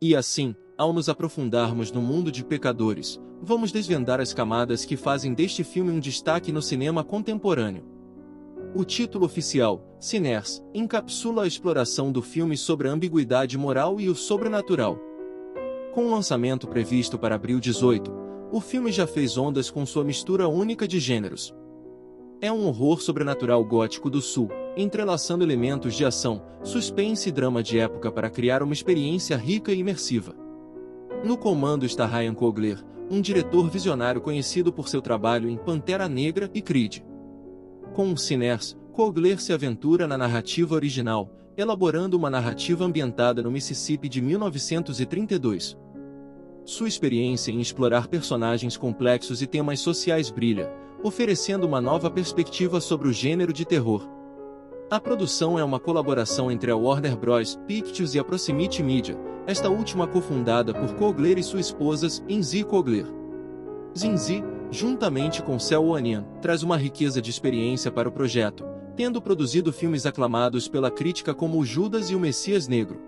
E assim, ao nos aprofundarmos no mundo de pecadores, vamos desvendar as camadas que fazem deste filme um destaque no cinema contemporâneo. O título oficial, Sinners, encapsula a exploração do filme sobre a ambiguidade moral e o sobrenatural. Com o lançamento previsto para abril 18, o filme já fez ondas com sua mistura única de gêneros. É um horror sobrenatural gótico do sul, entrelaçando elementos de ação, suspense e drama de época para criar uma experiência rica e imersiva. No comando está Ryan Coogler, um diretor visionário conhecido por seu trabalho em Pantera Negra e Creed. Com o Sinners, Coogler se aventura na narrativa original, elaborando uma narrativa ambientada no Mississippi de 1932. Sua experiência em explorar personagens complexos e temas sociais brilha, oferecendo uma nova perspectiva sobre o gênero de terror. A produção é uma colaboração entre a Warner Bros. Pictures e a Proximity Media, esta última cofundada por Coogler e sua esposa, Zinzi Coogler. Zinzi, juntamente com Sel Onian, traz uma riqueza de experiência para o projeto, tendo produzido filmes aclamados pela crítica como O Judas e o Messias Negro.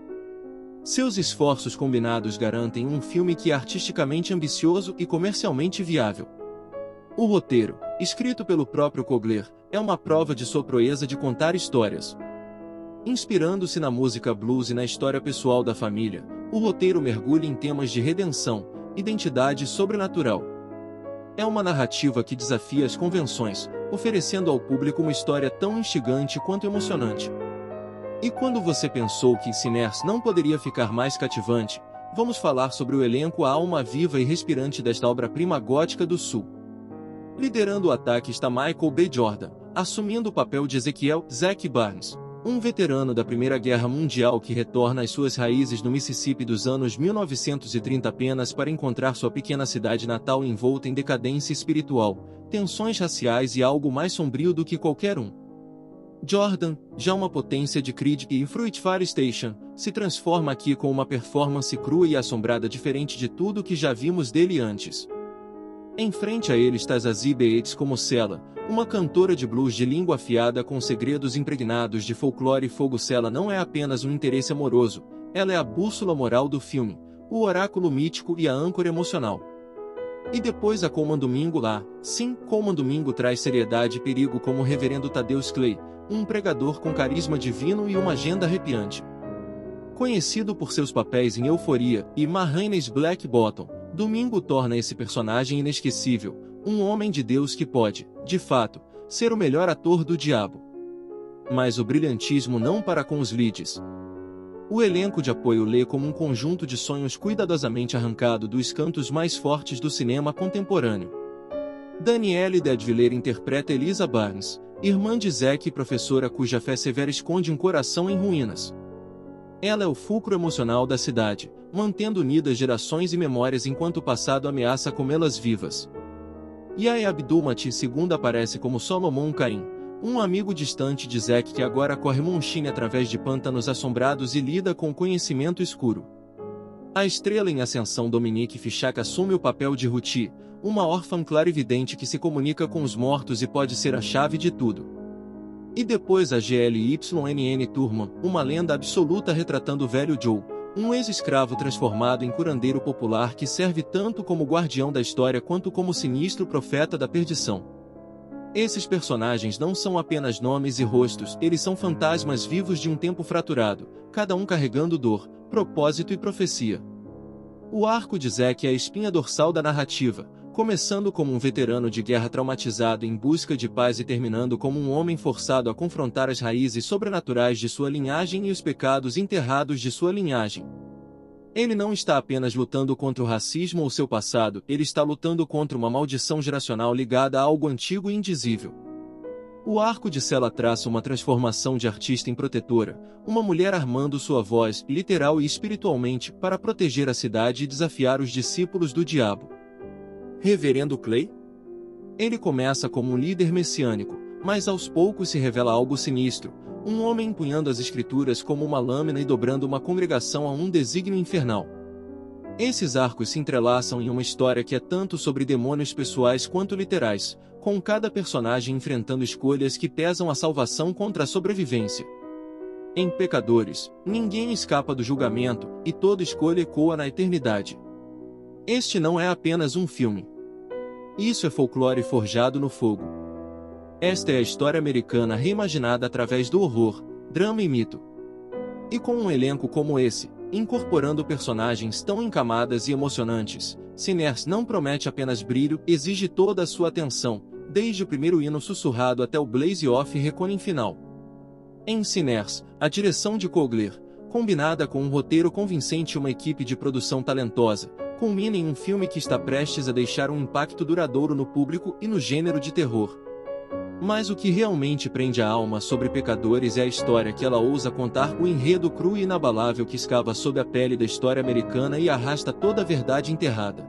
Seus esforços combinados garantem um filme que é artisticamente ambicioso e comercialmente viável. O roteiro, escrito pelo próprio Coogler, é uma prova de sua proeza de contar histórias. Inspirando-se na música blues e na história pessoal da família, o roteiro mergulha em temas de redenção, identidade e sobrenatural. É uma narrativa que desafia as convenções, oferecendo ao público uma história tão instigante quanto emocionante. E quando você pensou que Sinners não poderia ficar mais cativante, vamos falar sobre o elenco, a alma viva e respirante desta obra-prima gótica do sul. Liderando o ataque está Michael B. Jordan, assumindo o papel de Ezekiel Zack Barnes, um veterano da Primeira Guerra Mundial que retorna às suas raízes no Mississippi dos anos 1930 apenas para encontrar sua pequena cidade natal envolta em decadência espiritual, tensões raciais e algo mais sombrio do que qualquer um. Jordan, já uma potência de Creed e Fruitvale Station, se transforma aqui com uma performance crua e assombrada diferente de tudo que já vimos dele antes. Em frente a ele está Zazie Beetz como Sela, uma cantora de blues de língua afiada com segredos impregnados de folclore e fogo. Sela não é apenas um interesse amoroso, ela é a bússola moral do filme, o oráculo mítico e a âncora emocional. E depois a Colman Domingo lá, sim, Colman Domingo traz seriedade e perigo como o reverendo Thaddeus Clay, um pregador com carisma divino e uma agenda arrepiante. Conhecido por seus papéis em Euforia e Ma Rainey's Black Bottom, Domingo torna esse personagem inesquecível, um homem de Deus que pode, de fato, ser o melhor ator do diabo. Mas o brilhantismo não para com os leads. O elenco de apoio lê como um conjunto de sonhos cuidadosamente arrancado dos cantos mais fortes do cinema contemporâneo. Danielle Deadviller interpreta Elisa Barnes, irmã de Zack e professora cuja fé severa esconde um coração em ruínas. Ela é o fulcro emocional da cidade, mantendo unidas gerações e memórias enquanto o passado ameaça comê-las vivas. Yahya Abdul-Mateen II aparece como Solomon Cain, um amigo distante de Zack que agora corre Moonshine através de pântanos assombrados e lida com o conhecimento escuro. A estrela em ascensão Dominique Fishak assume o papel de Ruti, uma órfã clarividente que se comunica com os mortos e pode ser a chave de tudo. E depois a GLYNN Turman, uma lenda absoluta retratando o velho Joe, um ex-escravo transformado em curandeiro popular que serve tanto como guardião da história quanto como sinistro profeta da perdição. Esses personagens não são apenas nomes e rostos, eles são fantasmas vivos de um tempo fraturado, cada um carregando dor, propósito e profecia. O arco de Zack é a espinha dorsal da narrativa, começando como um veterano de guerra traumatizado em busca de paz e terminando como um homem forçado a confrontar as raízes sobrenaturais de sua linhagem e os pecados enterrados de sua linhagem. Ele não está apenas lutando contra o racismo ou seu passado, ele está lutando contra uma maldição geracional ligada a algo antigo e indizível. O arco de Sela traça uma transformação de artista em protetora, uma mulher armando sua voz, literal e espiritualmente, para proteger a cidade e desafiar os discípulos do diabo. Reverendo Clay? Ele começa como um líder messiânico, mas aos poucos se revela algo sinistro, um homem empunhando as escrituras como uma lâmina e dobrando uma congregação a um desígnio infernal. Esses arcos se entrelaçam em uma história que é tanto sobre demônios pessoais quanto literais, com cada personagem enfrentando escolhas que pesam a salvação contra a sobrevivência. Em Pecadores, ninguém escapa do julgamento, e toda escolha ecoa na eternidade. Este não é apenas um filme. Isso é folclore forjado no fogo. Esta é a história americana reimaginada através do horror, drama e mito. E com um elenco como esse, incorporando personagens tão encamadas e emocionantes, Sinners não promete apenas brilho, exige toda a sua atenção, desde o primeiro hino sussurrado até o blaze-off reckoning final. Em Sinners, a direção de Coogler, combinada com um roteiro convincente e uma equipe de produção talentosa, culmina em um filme que está prestes a deixar um impacto duradouro no público e no gênero de terror. Mas o que realmente prende a alma sobre Pecadores é a história que ela ousa contar, o enredo cru e inabalável que escava sob a pele da história americana e arrasta toda a verdade enterrada.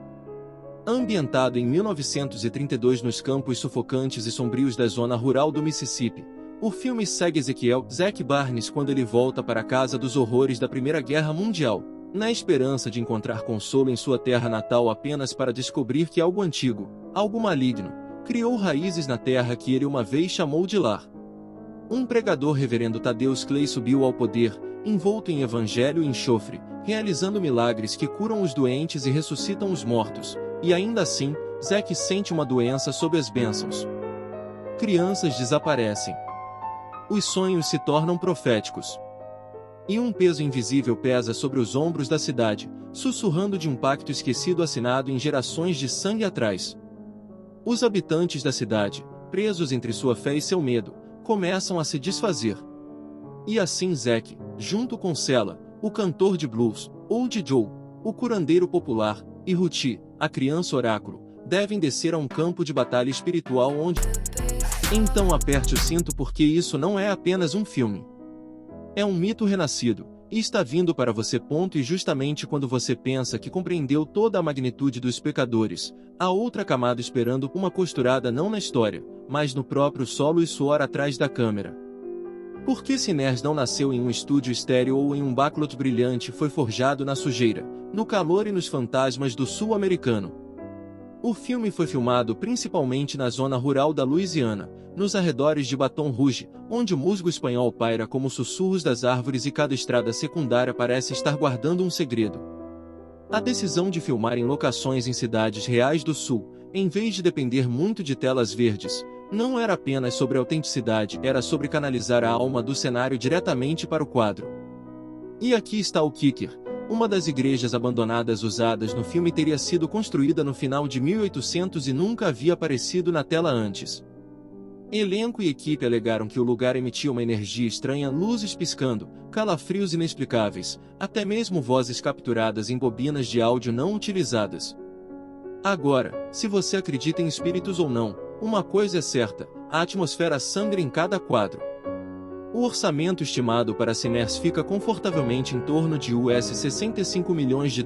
Ambientado em 1932 nos campos sufocantes e sombrios da zona rural do Mississippi, o filme segue Ezekiel Zack Barnes quando ele volta para a casa dos horrores da Primeira Guerra Mundial, na esperança de encontrar consolo em sua terra natal apenas para descobrir que algo antigo, algo maligno, criou raízes na terra que ele uma vez chamou de lar. Um pregador, Reverendo Thaddeus Clay, subiu ao poder, envolto em evangelho e enxofre, realizando milagres que curam os doentes e ressuscitam os mortos, e ainda assim, Zack sente uma doença sob as bênçãos. Crianças desaparecem. Os sonhos se tornam proféticos. E um peso invisível pesa sobre os ombros da cidade, sussurrando de um pacto esquecido assinado em gerações de sangue atrás. Os habitantes da cidade, presos entre sua fé e seu medo, começam a se desfazer. E assim Zack, junto com Sela, o cantor de blues, Old Joe, o curandeiro popular, e Ruthie, a criança oráculo, devem descer a um campo de batalha espiritual onde... Então aperte o cinto, porque isso não é apenas um filme. É um mito renascido, e está vindo para você. E justamente quando você pensa que compreendeu toda a magnitude dos Pecadores, há outra camada esperando, uma costurada não na história, mas no próprio solo e suor atrás da câmera. Porque Sinners não nasceu em um estúdio estéril ou em um backlot brilhante, foi forjado na sujeira, no calor e nos fantasmas do sul americano. O filme foi filmado principalmente na zona rural da Louisiana, nos arredores de Baton Rouge, onde o musgo espanhol paira como sussurros das árvores e cada estrada secundária parece estar guardando um segredo. A decisão de filmar em locações em cidades reais do sul, em vez de depender muito de telas verdes, não era apenas sobre autenticidade, era sobre canalizar a alma do cenário diretamente para o quadro. E aqui está o kicker. Uma das igrejas abandonadas usadas no filme teria sido construída no final de 1800 e nunca havia aparecido na tela antes. Elenco e equipe alegaram que o lugar emitia uma energia estranha, luzes piscando, calafrios inexplicáveis, até mesmo vozes capturadas em bobinas de áudio não utilizadas. Agora, se você acredita em espíritos ou não, uma coisa é certa: a atmosfera sangra em cada quadro. O orçamento estimado para Sinners fica confortavelmente em torno de US$ 65 milhões.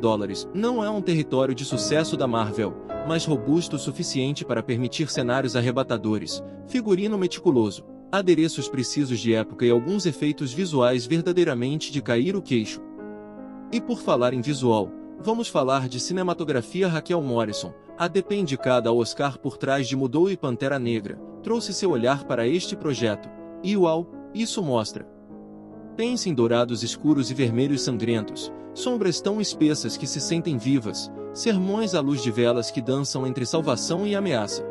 Não é um território de sucesso da Marvel, mas robusto o suficiente para permitir cenários arrebatadores, figurino meticuloso, adereços precisos de época e alguns efeitos visuais verdadeiramente de cair o queixo. E por falar em visual, vamos falar de cinematografia. Raquel Morrison, a DP indicada ao Oscar por trás de Mudou e Pantera Negra, trouxe seu olhar para este projeto, e uau! Isso mostra. Pense em dourados escuros e vermelhos sangrentos, sombras tão espessas que se sentem vivas, sermões à luz de velas que dançam entre salvação e ameaça.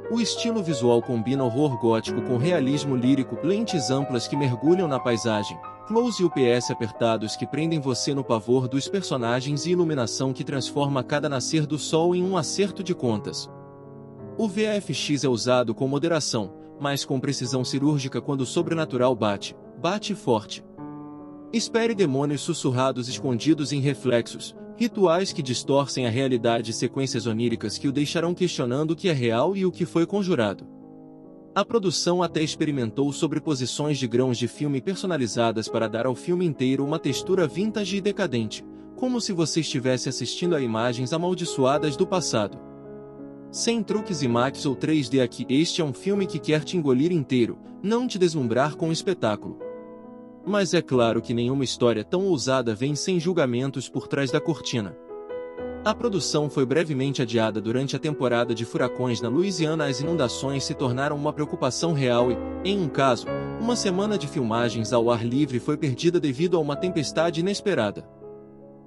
O estilo visual combina horror gótico com realismo lírico, lentes amplas que mergulham na paisagem, close e UPS apertados que prendem você no pavor dos personagens e iluminação que transforma cada nascer do sol em um acerto de contas. O VFX é usado com moderação, mas com precisão cirúrgica quando o sobrenatural bate forte. Espere demônios sussurrados escondidos em reflexos, rituais que distorcem a realidade e sequências oníricas que o deixarão questionando o que é real e o que foi conjurado. A produção até experimentou sobreposições de grãos de filme personalizadas para dar ao filme inteiro uma textura vintage e decadente, como se você estivesse assistindo a imagens amaldiçoadas do passado. Sem truques IMAX ou 3D aqui, este é um filme que quer te engolir inteiro, não te deslumbrar com o espetáculo. Mas é claro que nenhuma história tão ousada vem sem julgamentos por trás da cortina. A produção foi brevemente adiada durante a temporada de furacões na Louisiana. As inundações se tornaram uma preocupação real e, em um caso, uma semana de filmagens ao ar livre foi perdida devido a uma tempestade inesperada.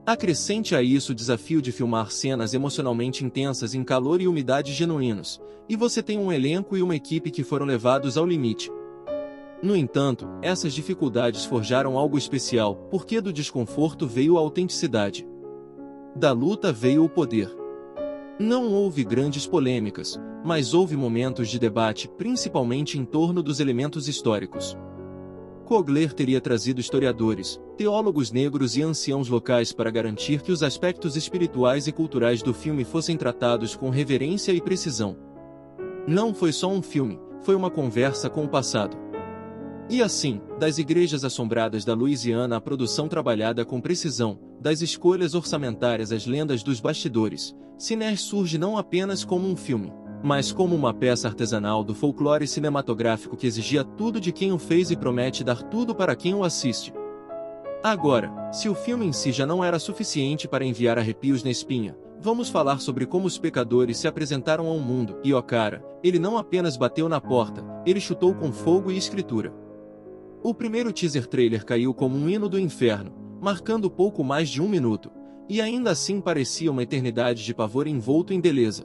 Acrescente a isso o desafio de filmar cenas emocionalmente intensas em calor e umidade genuínos, e você tem um elenco e uma equipe que foram levados ao limite. No entanto, essas dificuldades forjaram algo especial, porque do desconforto veio a autenticidade. Da luta veio o poder. Não houve grandes polêmicas, mas houve momentos de debate, principalmente em torno dos elementos históricos. Coogler teria trazido historiadores, teólogos negros e anciãos locais para garantir que os aspectos espirituais e culturais do filme fossem tratados com reverência e precisão. Não foi só um filme, foi uma conversa com o passado. E assim, das igrejas assombradas da Louisiana à produção trabalhada com precisão, das escolhas orçamentárias às lendas dos bastidores, Sinners surge não apenas como um filme, mas como uma peça artesanal do folclore cinematográfico que exigia tudo de quem o fez e promete dar tudo para quem o assiste. Agora, se o filme em si já não era suficiente para enviar arrepios na espinha, vamos falar sobre como os pecadores se apresentaram ao mundo, e ó cara, ele não apenas bateu na porta, ele chutou com fogo e escritura. O primeiro teaser trailer caiu como um hino do inferno, marcando pouco mais de 1 minuto, e ainda assim parecia uma eternidade de pavor envolto em beleza.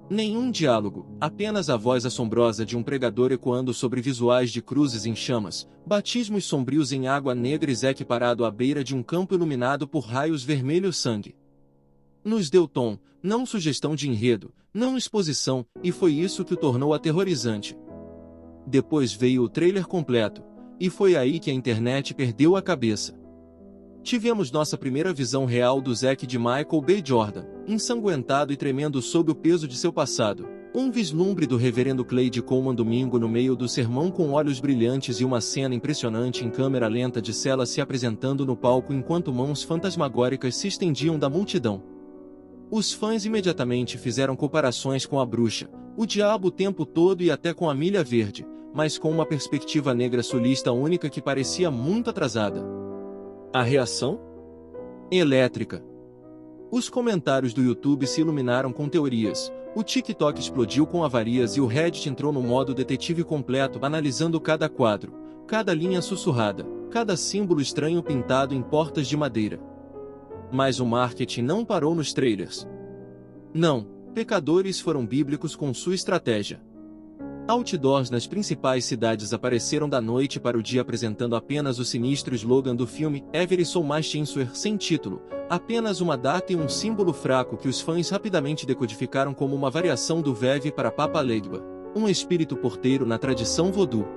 Nenhum diálogo, apenas a voz assombrosa de um pregador ecoando sobre visuais de cruzes em chamas, batismos sombrios em água negra e Zack parado à beira de um campo iluminado por raios vermelhos sangue. Nos deu tom, não sugestão de enredo, não exposição, e foi isso que o tornou aterrorizante. Depois veio o trailer completo, e foi aí que a internet perdeu a cabeça. Tivemos nossa primeira visão real do Zack de Michael B. Jordan, ensanguentado e tremendo sob o peso de seu passado. Um vislumbre do reverendo Clyde Coleman domingo no meio do sermão com olhos brilhantes e uma cena impressionante em câmera lenta de Cela se apresentando no palco enquanto mãos fantasmagóricas se estendiam da multidão. Os fãs imediatamente fizeram comparações com a bruxa, o diabo o tempo todo e até com a Milha Verde, mas com uma perspectiva negra sulista única que parecia muito atrasada. A reação? Elétrica. Os comentários do YouTube se iluminaram com teorias, o TikTok explodiu com avarias e o Reddit entrou no modo detetive completo analisando cada quadro, cada linha sussurrada, cada símbolo estranho pintado em portas de madeira. Mas o marketing não parou nos trailers. Não, pecadores foram bíblicos com sua estratégia. Outdoors nas principais cidades apareceram da noite para o dia apresentando apenas o sinistro slogan do filme Every Soul Must Answer sem título, apenas uma data e um símbolo fraco que os fãs rapidamente decodificaram como uma variação do Veve para Papa Legba, um espírito porteiro na tradição voodoo.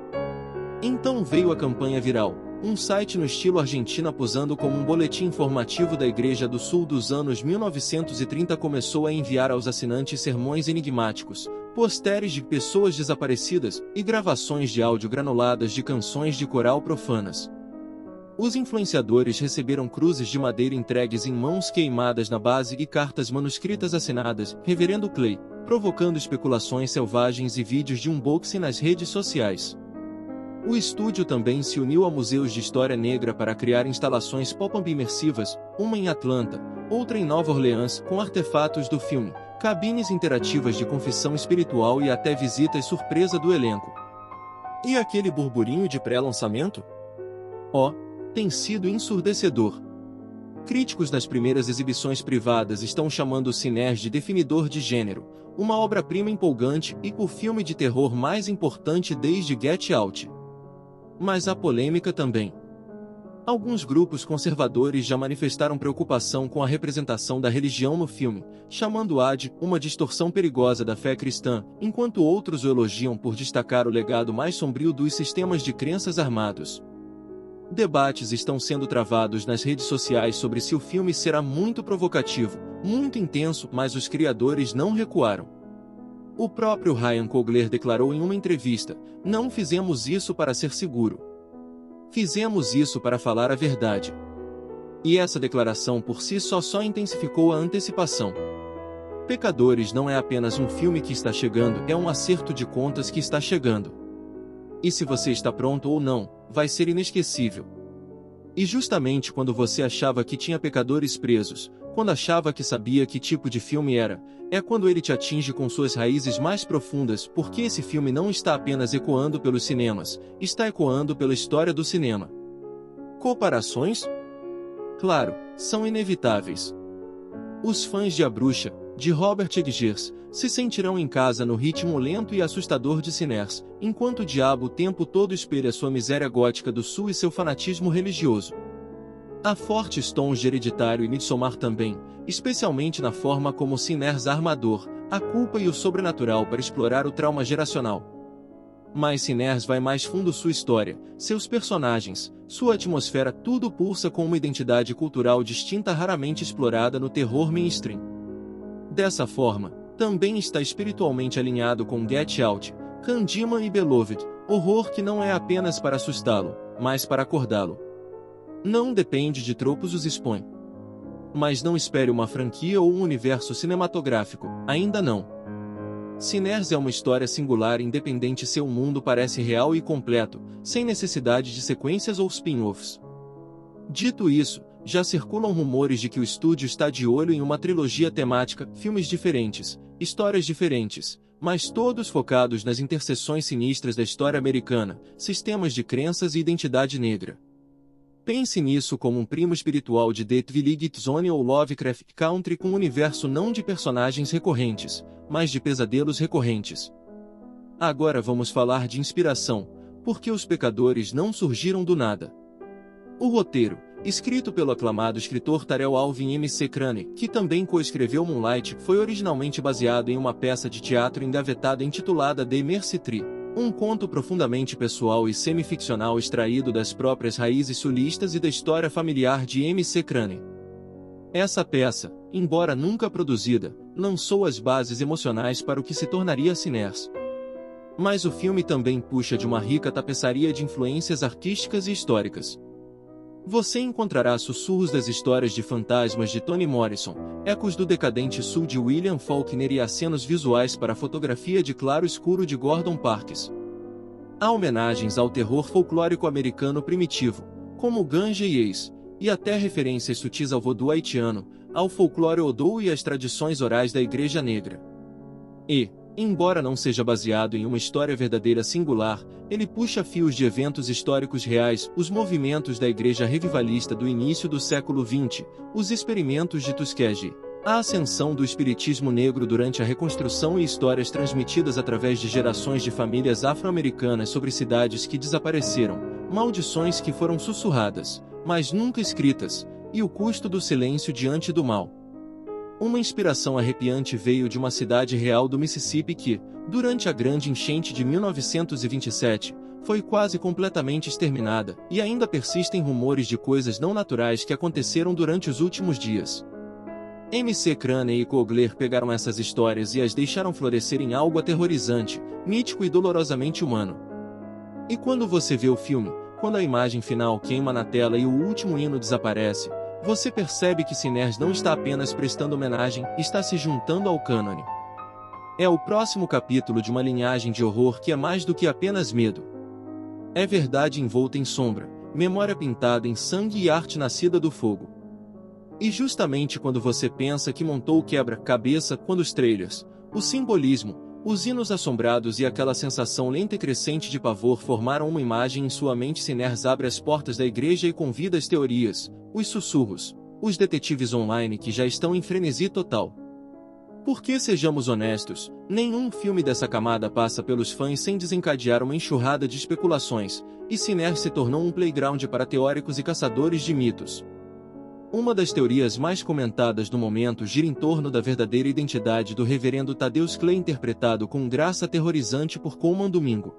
Então veio a campanha viral, um site no estilo Argentina posando como um boletim informativo da Igreja do Sul dos anos 1930 começou a enviar aos assinantes sermões enigmáticos, posteres de pessoas desaparecidas e gravações de áudio granuladas de canções de coral profanas. Os influenciadores receberam cruzes de madeira entregues em mãos queimadas na base e cartas manuscritas assinadas Reverendo Clay, provocando especulações selvagens e vídeos de unboxing nas redes sociais. O estúdio também se uniu a museus de história negra para criar instalações pop-up imersivas, uma em Atlanta, outra em Nova Orleans, com artefatos do filme, cabines interativas de confissão espiritual e até visitas surpresa do elenco. E aquele burburinho de pré-lançamento? Oh, tem sido ensurdecedor. Críticos das primeiras exibições privadas estão chamando Sinners de definidor de gênero, uma obra-prima empolgante e o filme de terror mais importante desde Get Out. Mas há polêmica também. Alguns grupos conservadores já manifestaram preocupação com a representação da religião no filme, chamando-a de uma distorção perigosa da fé cristã, enquanto outros o elogiam por destacar o legado mais sombrio dos sistemas de crenças armados. Debates estão sendo travados nas redes sociais sobre se o filme será muito provocativo, muito intenso, mas os criadores não recuaram. O próprio Ryan Coogler declarou em uma entrevista: "Não fizemos isso para ser seguro. Fizemos isso para falar a verdade." E essa declaração por si só intensificou a antecipação. Pecadores não é apenas um filme que está chegando, é um acerto de contas que está chegando. E se você está pronto ou não, vai ser inesquecível. E justamente quando você achava que tinha pecadores presos, quando achava que sabia que tipo de filme era, é quando ele te atinge com suas raízes mais profundas, porque esse filme não está apenas ecoando pelos cinemas, está ecoando pela história do cinema. Comparações? Claro, são inevitáveis. Os fãs de A Bruxa, de Robert Eggers, se sentirão em casa no ritmo lento e assustador de Sinners, enquanto o diabo o tempo todo espelha sua miséria gótica do sul e seu fanatismo religioso. Há fortes tons de Hereditário e Midsommar também, especialmente na forma como Sinners armador, a culpa e o sobrenatural para explorar o trauma geracional. Mas Sinners vai mais fundo, sua história, seus personagens, sua atmosfera, tudo pulsa com uma identidade cultural distinta raramente explorada no terror mainstream. Dessa forma, também está espiritualmente alinhado com Get Out, Candyman e Beloved, horror que não é apenas para assustá-lo, mas para acordá-lo. Não depende de tropos, os expõe. Mas não espere uma franquia ou um universo cinematográfico, ainda não. Sinners é uma história singular, independente, seu mundo parece real e completo, sem necessidade de sequências ou spin-offs. Dito isso, já circulam rumores de que o estúdio está de olho em uma trilogia temática, filmes diferentes, histórias diferentes, mas todos focados nas interseções sinistras da história americana, sistemas de crenças e identidade negra. Pense nisso como um primo espiritual de The Twilight Zone ou Lovecraft Country, com um universo não de personagens recorrentes, mas de pesadelos recorrentes. Agora vamos falar de inspiração, porque Os Pecadores não surgiram do nada. O roteiro, escrito pelo aclamado escritor Tarell Alvin M.C. Crane, que também coescreveu Moonlight, foi originalmente baseado em uma peça de teatro engavetada intitulada The Mercy Tree, um conto profundamente pessoal e semi-ficcional extraído das próprias raízes sulistas e da história familiar de M.C. Crane. Essa peça, embora nunca produzida, lançou as bases emocionais para o que se tornaria Sinners. Mas o filme também puxa de uma rica tapeçaria de influências artísticas e históricas. Você encontrará sussurros das histórias de fantasmas de Toni Morrison, ecos do decadente sul de William Faulkner e acenos visuais para a fotografia de claro escuro de Gordon Parks. Há homenagens ao terror folclórico americano primitivo, como Ganja e Ace, e até referências sutis ao voodoo haitiano, ao folclore Odu e às tradições orais da Igreja Negra. E, embora não seja baseado em uma história verdadeira singular, ele puxa fios de eventos históricos reais, os movimentos da Igreja Revivalista do início do século XX, os experimentos de Tuskegee, a ascensão do espiritismo negro durante a reconstrução e histórias transmitidas através de gerações de famílias afro-americanas sobre cidades que desapareceram, maldições que foram sussurradas, mas nunca escritas, e o custo do silêncio diante do mal. Uma inspiração arrepiante veio de uma cidade real do Mississippi que, durante a grande enchente de 1927, foi quase completamente exterminada, e ainda persistem rumores de coisas não naturais que aconteceram durante os últimos dias. M.C. Crane e Coogler pegaram essas histórias e as deixaram florescer em algo aterrorizante, mítico e dolorosamente humano. E quando você vê o filme, quando a imagem final queima na tela e o último hino desaparece, você percebe que Sinners não está apenas prestando homenagem, está se juntando ao cânone. É o próximo capítulo de uma linhagem de horror que é mais do que apenas medo. É verdade envolta em sombra, memória pintada em sangue e arte nascida do fogo. E justamente quando você pensa que montou o quebra-cabeça, quando os trailers, o simbolismo, os hinos assombrados e aquela sensação lenta e crescente de pavor formaram uma imagem em sua mente, Sinners abre as portas da igreja e convida as teorias, os sussurros, os detetives online que já estão em frenesi total. Porque, sejamos honestos, nenhum filme dessa camada passa pelos fãs sem desencadear uma enxurrada de especulações, e Sinners se tornou um playground para teóricos e caçadores de mitos. Uma das teorias mais comentadas no momento gira em torno da verdadeira identidade do reverendo Thaddeus Clay, interpretado com graça aterrorizante por Colman Domingo.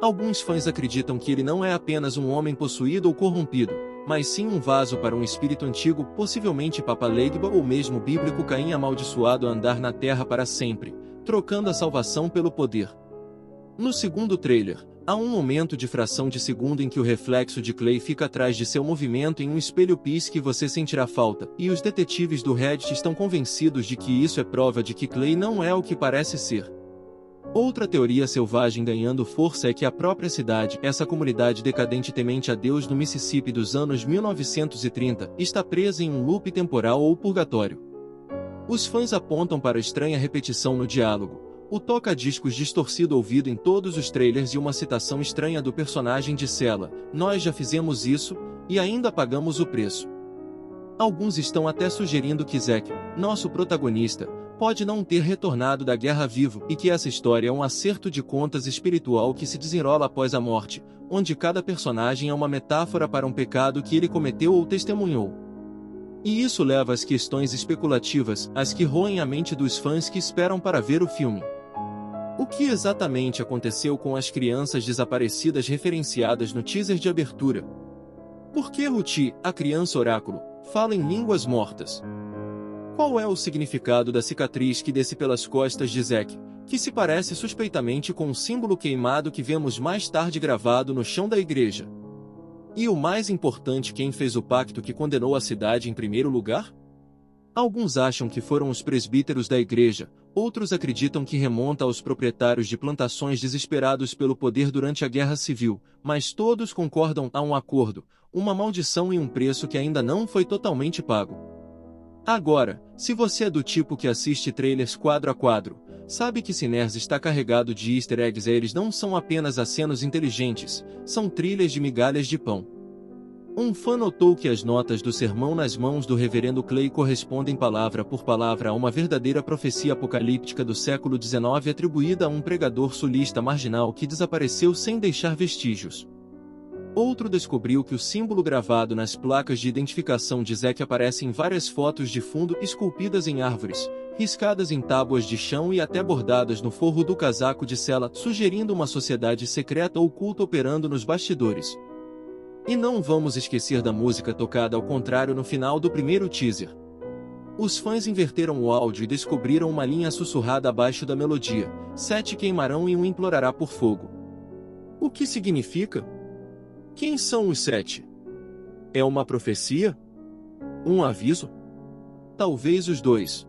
Alguns fãs acreditam que ele não é apenas um homem possuído ou corrompido, mas sim um vaso para um espírito antigo, possivelmente Papa Legba ou mesmo bíblico Caim amaldiçoado a andar na terra para sempre, trocando a salvação pelo poder. No segundo trailer, há um momento de fração de segundo em que o reflexo de Clay fica atrás de seu movimento em um espelho pisca e você sentirá falta, e os detetives do Reddit estão convencidos de que isso é prova de que Clay não é o que parece ser. Outra teoria selvagem ganhando força é que a própria cidade, essa comunidade decadente temente a Deus no Mississippi dos anos 1930, está presa em um loop temporal ou purgatório. Os fãs apontam para a estranha repetição no diálogo, o toca-discos distorcido ouvido em todos os trailers e uma citação estranha do personagem de Cela: "Nós já fizemos isso, e ainda pagamos o preço." Alguns estão até sugerindo que Zack, nosso protagonista, pode não ter retornado da guerra vivo e que essa história é um acerto de contas espiritual que se desenrola após a morte, onde cada personagem é uma metáfora para um pecado que ele cometeu ou testemunhou. E isso leva às questões especulativas, as que roem a mente dos fãs que esperam para ver o filme. O que exatamente aconteceu com as crianças desaparecidas referenciadas no teaser de abertura? Por que Ruti, a criança oráculo, fala em línguas mortas? Qual é o significado da cicatriz que desce pelas costas de Zack, que se parece suspeitamente com um símbolo queimado que vemos mais tarde gravado no chão da igreja? E o mais importante, quem fez o pacto que condenou a cidade em primeiro lugar? Alguns acham que foram os presbíteros da igreja, outros acreditam que remonta aos proprietários de plantações desesperados pelo poder durante a Guerra Civil, mas todos concordam a um acordo, uma maldição e um preço que ainda não foi totalmente pago. Agora, se você é do tipo que assiste trailers quadro a quadro, sabe que Sinners está carregado de easter eggs. Eles não são apenas acenos inteligentes, são trilhas de migalhas de pão. Um fã notou que as notas do sermão nas mãos do reverendo Clay correspondem palavra por palavra a uma verdadeira profecia apocalíptica do século XIX atribuída a um pregador sulista marginal que desapareceu sem deixar vestígios. Outro descobriu que o símbolo gravado nas placas de identificação de Zack aparece em várias fotos de fundo esculpidas em árvores, riscadas em tábuas de chão e até bordadas no forro do casaco de Cela, sugerindo uma sociedade secreta ou culto operando nos bastidores. E não vamos esquecer da música tocada ao contrário no final do primeiro teaser. Os fãs inverteram o áudio e descobriram uma linha sussurrada abaixo da melodia: 7 queimarão e um implorará por fogo. O que significa? Quem são os 7? É uma profecia? Um aviso? Talvez os dois.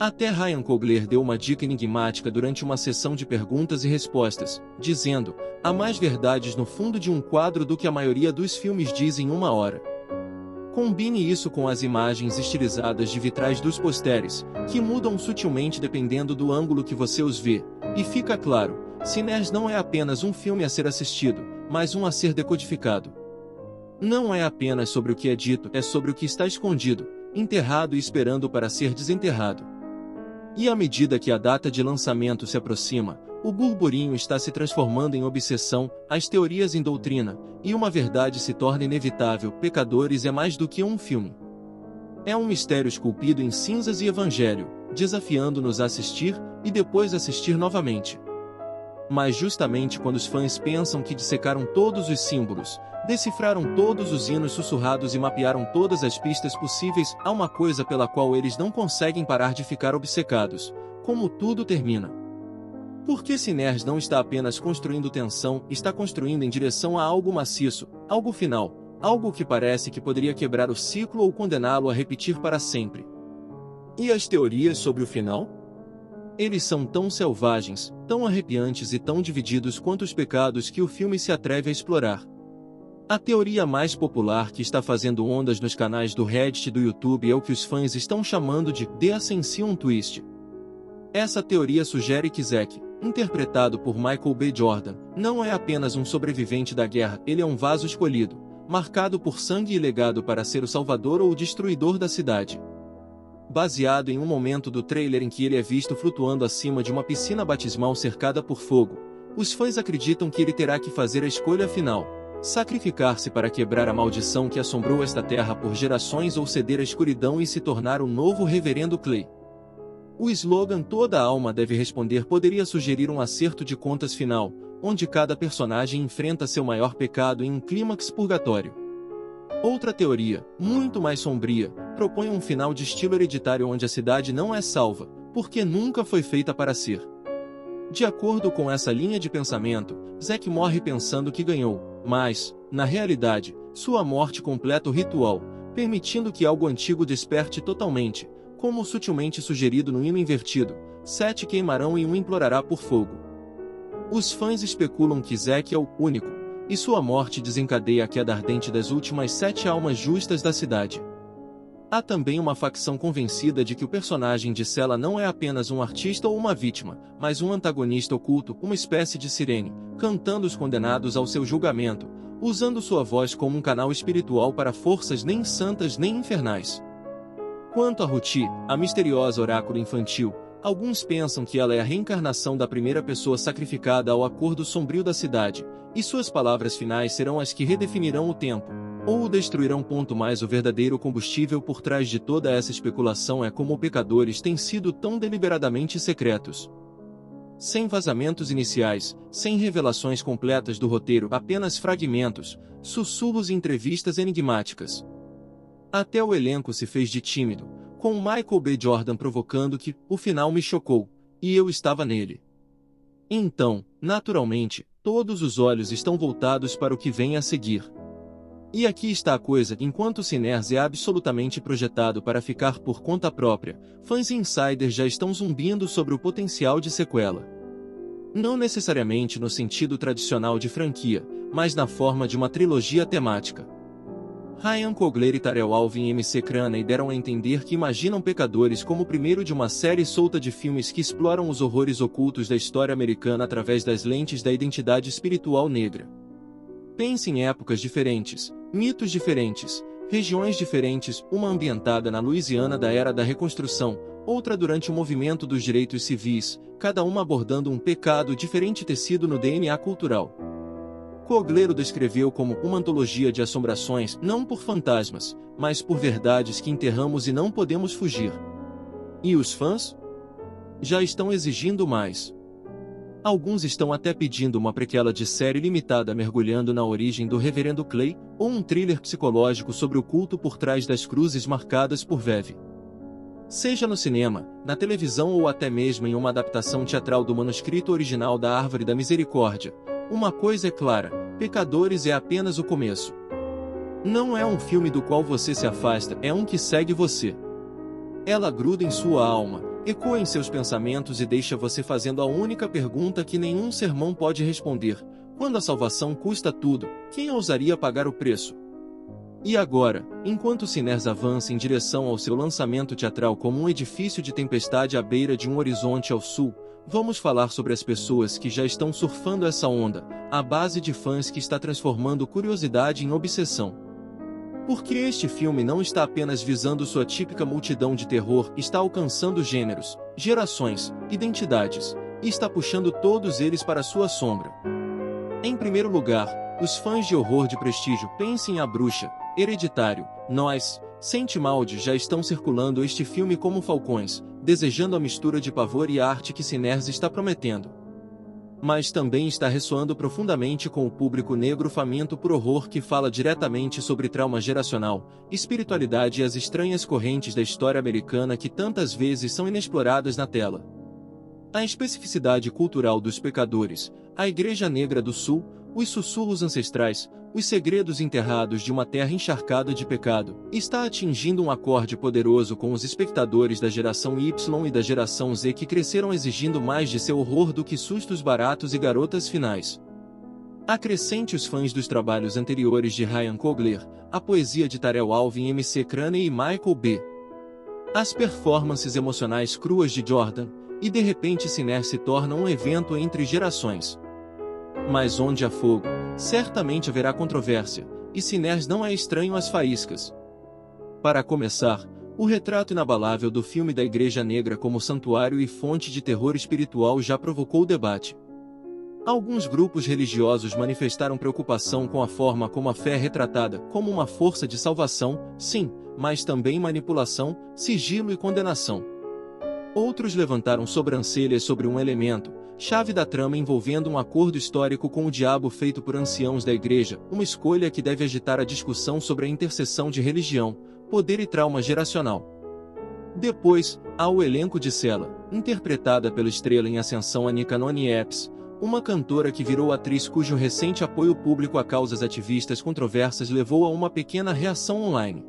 Até Ryan Coogler deu uma dica enigmática durante uma sessão de perguntas e respostas, dizendo: há mais verdades no fundo de um quadro do que a maioria dos filmes diz em uma hora. Combine isso com as imagens estilizadas de vitrais dos posteres, que mudam sutilmente dependendo do ângulo que você os vê, e fica claro, Sinners não é apenas um filme a ser assistido, mas um a ser decodificado. Não é apenas sobre o que é dito, é sobre o que está escondido, enterrado e esperando para ser desenterrado. E à medida que a data de lançamento se aproxima, o burburinho está se transformando em obsessão, as teorias em doutrina, e uma verdade se torna inevitável: Pecadores é mais do que um filme. É um mistério esculpido em cinzas e evangelho, desafiando-nos a assistir, e depois assistir novamente. Mas justamente quando os fãs pensam que dissecaram todos os símbolos, decifraram todos os hinos sussurrados e mapearam todas as pistas possíveis, há uma coisa pela qual eles não conseguem parar de ficar obcecados: como tudo termina. Porque Sinners não está apenas construindo tensão, está construindo em direção a algo maciço, algo final, algo que parece que poderia quebrar o ciclo ou condená-lo a repetir para sempre. E as teorias sobre o final? Eles são tão selvagens, tão arrepiantes e tão divididos quanto os pecados que o filme se atreve a explorar. A teoria mais popular que está fazendo ondas nos canais do Reddit e do YouTube é o que os fãs estão chamando de The Ascension Twist. Essa teoria sugere que Zack, interpretado por Michael B. Jordan, não é apenas um sobrevivente da guerra, ele é um vaso escolhido, marcado por sangue e legado para ser o salvador ou o destruidor da cidade. Baseado em um momento do trailer em que ele é visto flutuando acima de uma piscina batismal cercada por fogo, os fãs acreditam que ele terá que fazer a escolha final: sacrificar-se para quebrar a maldição que assombrou esta terra por gerações ou ceder à escuridão e se tornar o novo Reverendo Clay. O slogan "Toda alma deve responder" poderia sugerir um acerto de contas final, onde cada personagem enfrenta seu maior pecado em um clímax purgatório. Outra teoria, muito mais sombria, propõe um final de estilo hereditário onde a cidade não é salva, porque nunca foi feita para ser. De acordo com essa linha de pensamento, Zack morre pensando que ganhou, mas, na realidade, sua morte completa o ritual, permitindo que algo antigo desperte totalmente, como sutilmente sugerido no hino invertido: 7 queimarão e um implorará por fogo. Os fãs especulam que Zack é o único, e sua morte desencadeia a queda ardente das últimas 7 almas justas da cidade. Há também uma facção convencida de que o personagem de Sela não é apenas um artista ou uma vítima, mas um antagonista oculto, uma espécie de sirene, cantando os condenados ao seu julgamento, usando sua voz como um canal espiritual para forças nem santas nem infernais. Quanto a Ruti, a misteriosa oráculo infantil, alguns pensam que ela é a reencarnação da primeira pessoa sacrificada ao acordo sombrio da cidade, e suas palavras finais serão as que redefinirão o tempo, ou o destruirão. Mas o verdadeiro combustível por trás de toda essa especulação é como pecadores têm sido tão deliberadamente secretos. Sem vazamentos iniciais, sem revelações completas do roteiro, apenas fragmentos, sussurros e entrevistas enigmáticas. Até o elenco se fez de tímido, com Michael B. Jordan provocando que o final me chocou, e eu estava nele. Então, naturalmente, todos os olhos estão voltados para o que vem a seguir. E aqui está a coisa: enquanto Sinners é absolutamente projetado para ficar por conta própria, fãs e insiders já estão zumbindo sobre o potencial de sequela. Não necessariamente no sentido tradicional de franquia, mas na forma de uma trilogia temática. Ryan Coogler e Tarell Alvin e MC Craney deram a entender que imaginam Pecadores como o primeiro de uma série solta de filmes que exploram os horrores ocultos da história americana através das lentes da identidade espiritual negra. Pense em épocas diferentes, mitos diferentes, regiões diferentes, uma ambientada na Louisiana da Era da Reconstrução, outra durante o movimento dos direitos civis, cada uma abordando um pecado diferente tecido no DNA cultural. Coogler o descreveu como uma antologia de assombrações, não por fantasmas, mas por verdades que enterramos e não podemos fugir. E os fãs? Já estão exigindo mais. Alguns estão até pedindo uma prequela de série limitada mergulhando na origem do Reverendo Clay, ou um thriller psicológico sobre o culto por trás das cruzes marcadas por Veve. Seja no cinema, na televisão ou até mesmo em uma adaptação teatral do manuscrito original da Árvore da Misericórdia, uma coisa é clara: Pecadores é apenas o começo. Não é um filme do qual você se afasta, é um que segue você. Ela gruda em sua alma, ecoa em seus pensamentos e deixa você fazendo a única pergunta que nenhum sermão pode responder: quando a salvação custa tudo, quem ousaria pagar o preço? E agora, enquanto Sinners avança em direção ao seu lançamento teatral como um edifício de tempestade à beira de um horizonte ao sul, vamos falar sobre as pessoas que já estão surfando essa onda, a base de fãs que está transformando curiosidade em obsessão. Porque este filme não está apenas visando sua típica multidão de terror, está alcançando gêneros, gerações, identidades, e está puxando todos eles para sua sombra. Em primeiro lugar, os fãs de horror de prestígio, pensem em A Bruxa, Hereditário, Nós, Sentimaude, já estão circulando este filme como falcões, desejando a mistura de pavor e arte que Sinners está prometendo. Mas também está ressoando profundamente com o público negro faminto por horror, que fala diretamente sobre trauma geracional, espiritualidade e as estranhas correntes da história americana que tantas vezes são inexploradas na tela. A especificidade cultural dos Pecadores, a Igreja Negra do Sul, os sussurros ancestrais, os segredos enterrados de uma terra encharcada de pecado, está atingindo um acorde poderoso com os espectadores da geração Y e da geração Z, que cresceram exigindo mais de seu horror do que sustos baratos e garotas finais. Acrescente os fãs dos trabalhos anteriores de Ryan Coogler, a poesia de Tarell Alvin, MC Craney e Michael B. as performances emocionais cruas de Jordan, e de repente Sinners se torna um evento entre gerações. Mas onde há fogo, certamente haverá controvérsia, e Sinners não é estranho às faíscas. Para começar, o retrato inabalável do filme da Igreja Negra como santuário e fonte de terror espiritual já provocou debate. Alguns grupos religiosos manifestaram preocupação com a forma como a fé é retratada, como uma força de salvação, sim, mas também manipulação, sigilo e condenação. Outros levantaram sobrancelhas sobre um elemento, chave da trama envolvendo um acordo histórico com o diabo feito por anciãos da igreja, uma escolha que deve agitar a discussão sobre a interseção de religião, poder e trauma geracional. Depois, há o elenco de Sela, interpretada pela estrela em ascensão Anika Noni Epps, uma cantora que virou atriz cujo recente apoio público a causas ativistas controversas levou a uma pequena reação online.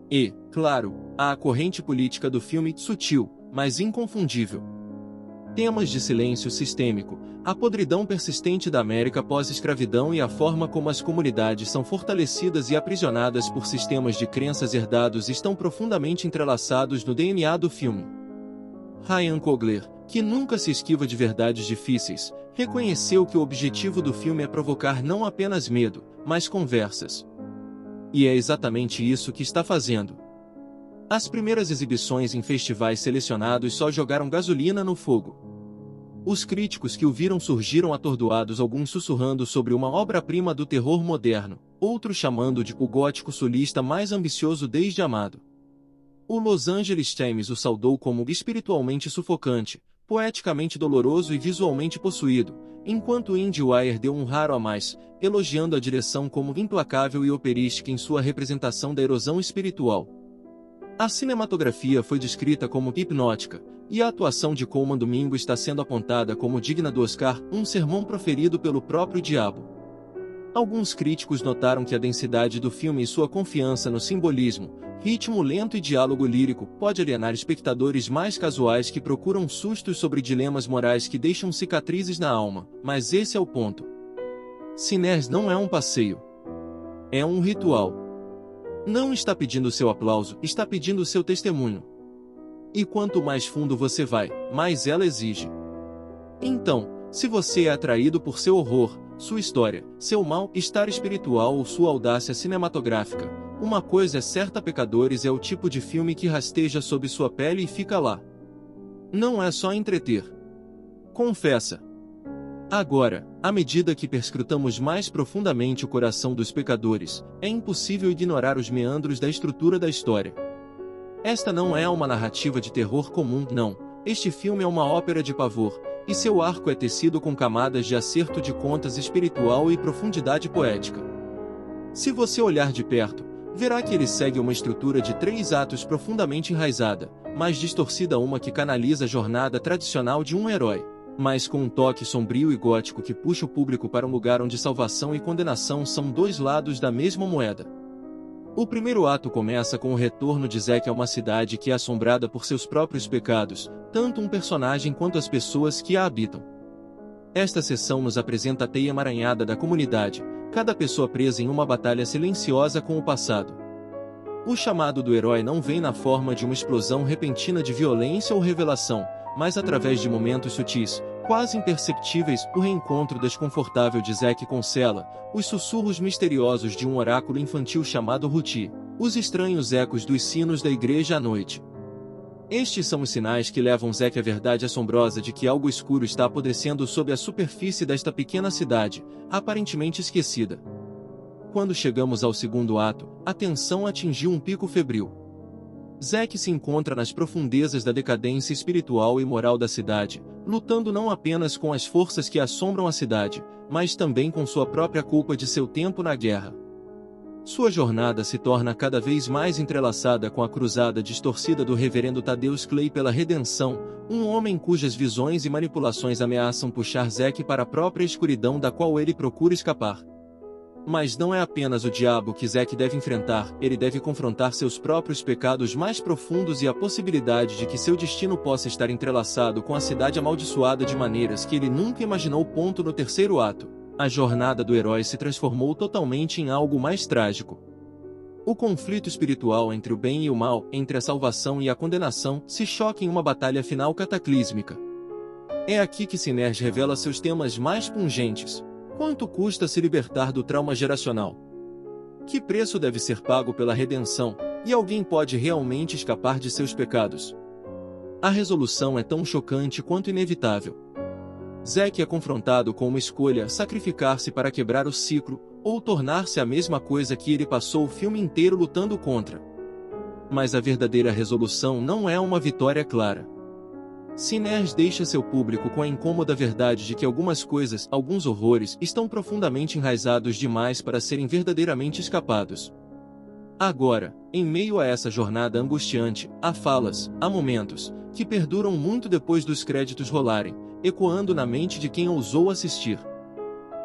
E, claro, há a corrente política do filme, sutil, mas inconfundível. Temas de silêncio sistêmico, a podridão persistente da América pós-escravidão e a forma como as comunidades são fortalecidas e aprisionadas por sistemas de crenças herdados estão profundamente entrelaçados no DNA do filme. Ryan Coogler, que nunca se esquiva de verdades difíceis, reconheceu que o objetivo do filme é provocar não apenas medo, mas conversas. E é exatamente isso que está fazendo. As primeiras exibições em festivais selecionados só jogaram gasolina no fogo. Os críticos que o viram surgiram atordoados, alguns sussurrando sobre uma obra-prima do terror moderno, outros chamando de o gótico sulista mais ambicioso desde Amado. O Los Angeles Times o saudou como espiritualmente sufocante, poeticamente doloroso e visualmente possuído, enquanto o IndieWire deu um raro a mais, elogiando a direção como implacável e operística em sua representação da erosão espiritual. A cinematografia foi descrita como hipnótica, e a atuação de Colman Domingo está sendo apontada como digna do Oscar, um sermão proferido pelo próprio diabo. Alguns críticos notaram que a densidade do filme e sua confiança no simbolismo, ritmo lento e diálogo lírico pode alienar espectadores mais casuais que procuram sustos sobre dilemas morais que deixam cicatrizes na alma, mas esse é o ponto. Sinners não é um passeio. É um ritual. Não está pedindo seu aplauso, está pedindo seu testemunho. E quanto mais fundo você vai, mais ela exige. Então, se você é atraído por seu horror, sua história, seu mal-estar espiritual ou sua audácia cinematográfica, uma coisa é certa: Pecadores é o tipo de filme que rasteja sob sua pele e fica lá. Não é só entreter. Confessa. Agora, à medida que perscrutamos mais profundamente o coração dos pecadores, é impossível ignorar os meandros da estrutura da história. Esta não é uma narrativa de terror comum, não. Este filme é uma ópera de pavor, e seu arco é tecido com camadas de acerto de contas espiritual e profundidade poética. Se você olhar de perto, verá que ele segue uma estrutura de 3 atos profundamente enraizada, mais distorcida, uma que canaliza a jornada tradicional de um herói, mas com um toque sombrio e gótico que puxa o público para um lugar onde salvação e condenação são 2 lados da mesma moeda. O primeiro ato começa com o retorno de Zack a uma cidade que é assombrada por seus próprios pecados, tanto um personagem quanto as pessoas que a habitam. Esta sessão nos apresenta a teia emaranhada da comunidade, cada pessoa presa em uma batalha silenciosa com o passado. O chamado do herói não vem na forma de uma explosão repentina de violência ou revelação, mas através de momentos sutis, quase imperceptíveis, o reencontro desconfortável de Zack com Sela, os sussurros misteriosos de um oráculo infantil chamado Ruti, os estranhos ecos dos sinos da igreja à noite. Estes são os sinais que levam Zack à verdade assombrosa de que algo escuro está apodrecendo sob a superfície desta pequena cidade, aparentemente esquecida. Quando chegamos ao segundo ato, a tensão atingiu um pico febril. Zack se encontra nas profundezas da decadência espiritual e moral da cidade, lutando não apenas com as forças que assombram a cidade, mas também com sua própria culpa de seu tempo na guerra. Sua jornada se torna cada vez mais entrelaçada com a cruzada distorcida do reverendo Thaddeus Clay pela redenção, um homem cujas visões e manipulações ameaçam puxar Zack para a própria escuridão da qual ele procura escapar. Mas não é apenas o diabo que Zack deve enfrentar, ele deve confrontar seus próprios pecados mais profundos e a possibilidade de que seu destino possa estar entrelaçado com a cidade amaldiçoada de maneiras que ele nunca imaginou. No terceiro ato, a jornada do herói se transformou totalmente em algo mais trágico. O conflito espiritual entre o bem e o mal, entre a salvação e a condenação, se choca em uma batalha final cataclísmica. É aqui que Sinners revela seus temas mais pungentes. Quanto custa se libertar do trauma geracional? Que preço deve ser pago pela redenção, e alguém pode realmente escapar de seus pecados? A resolução é tão chocante quanto inevitável. Zack é confrontado com uma escolha: sacrificar-se para quebrar o ciclo, ou tornar-se a mesma coisa que ele passou o filme inteiro lutando contra. Mas a verdadeira resolução não é uma vitória clara. Sinners deixa seu público com a incômoda verdade de que algumas coisas, alguns horrores, estão profundamente enraizados demais para serem verdadeiramente escapados. Agora, em meio a essa jornada angustiante, há falas, há momentos, que perduram muito depois dos créditos rolarem, ecoando na mente de quem ousou assistir.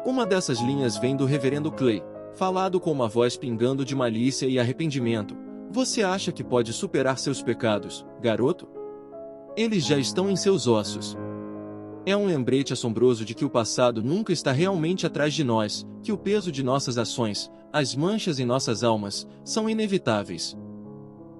Uma dessas linhas vem do reverendo Clay, falado com uma voz pingando de malícia e arrependimento: "Você acha que pode superar seus pecados, garoto? Eles já estão em seus ossos. É um lembrete assombroso de que o passado nunca está realmente atrás de nós, que o peso de nossas ações, as manchas em nossas almas, são inevitáveis.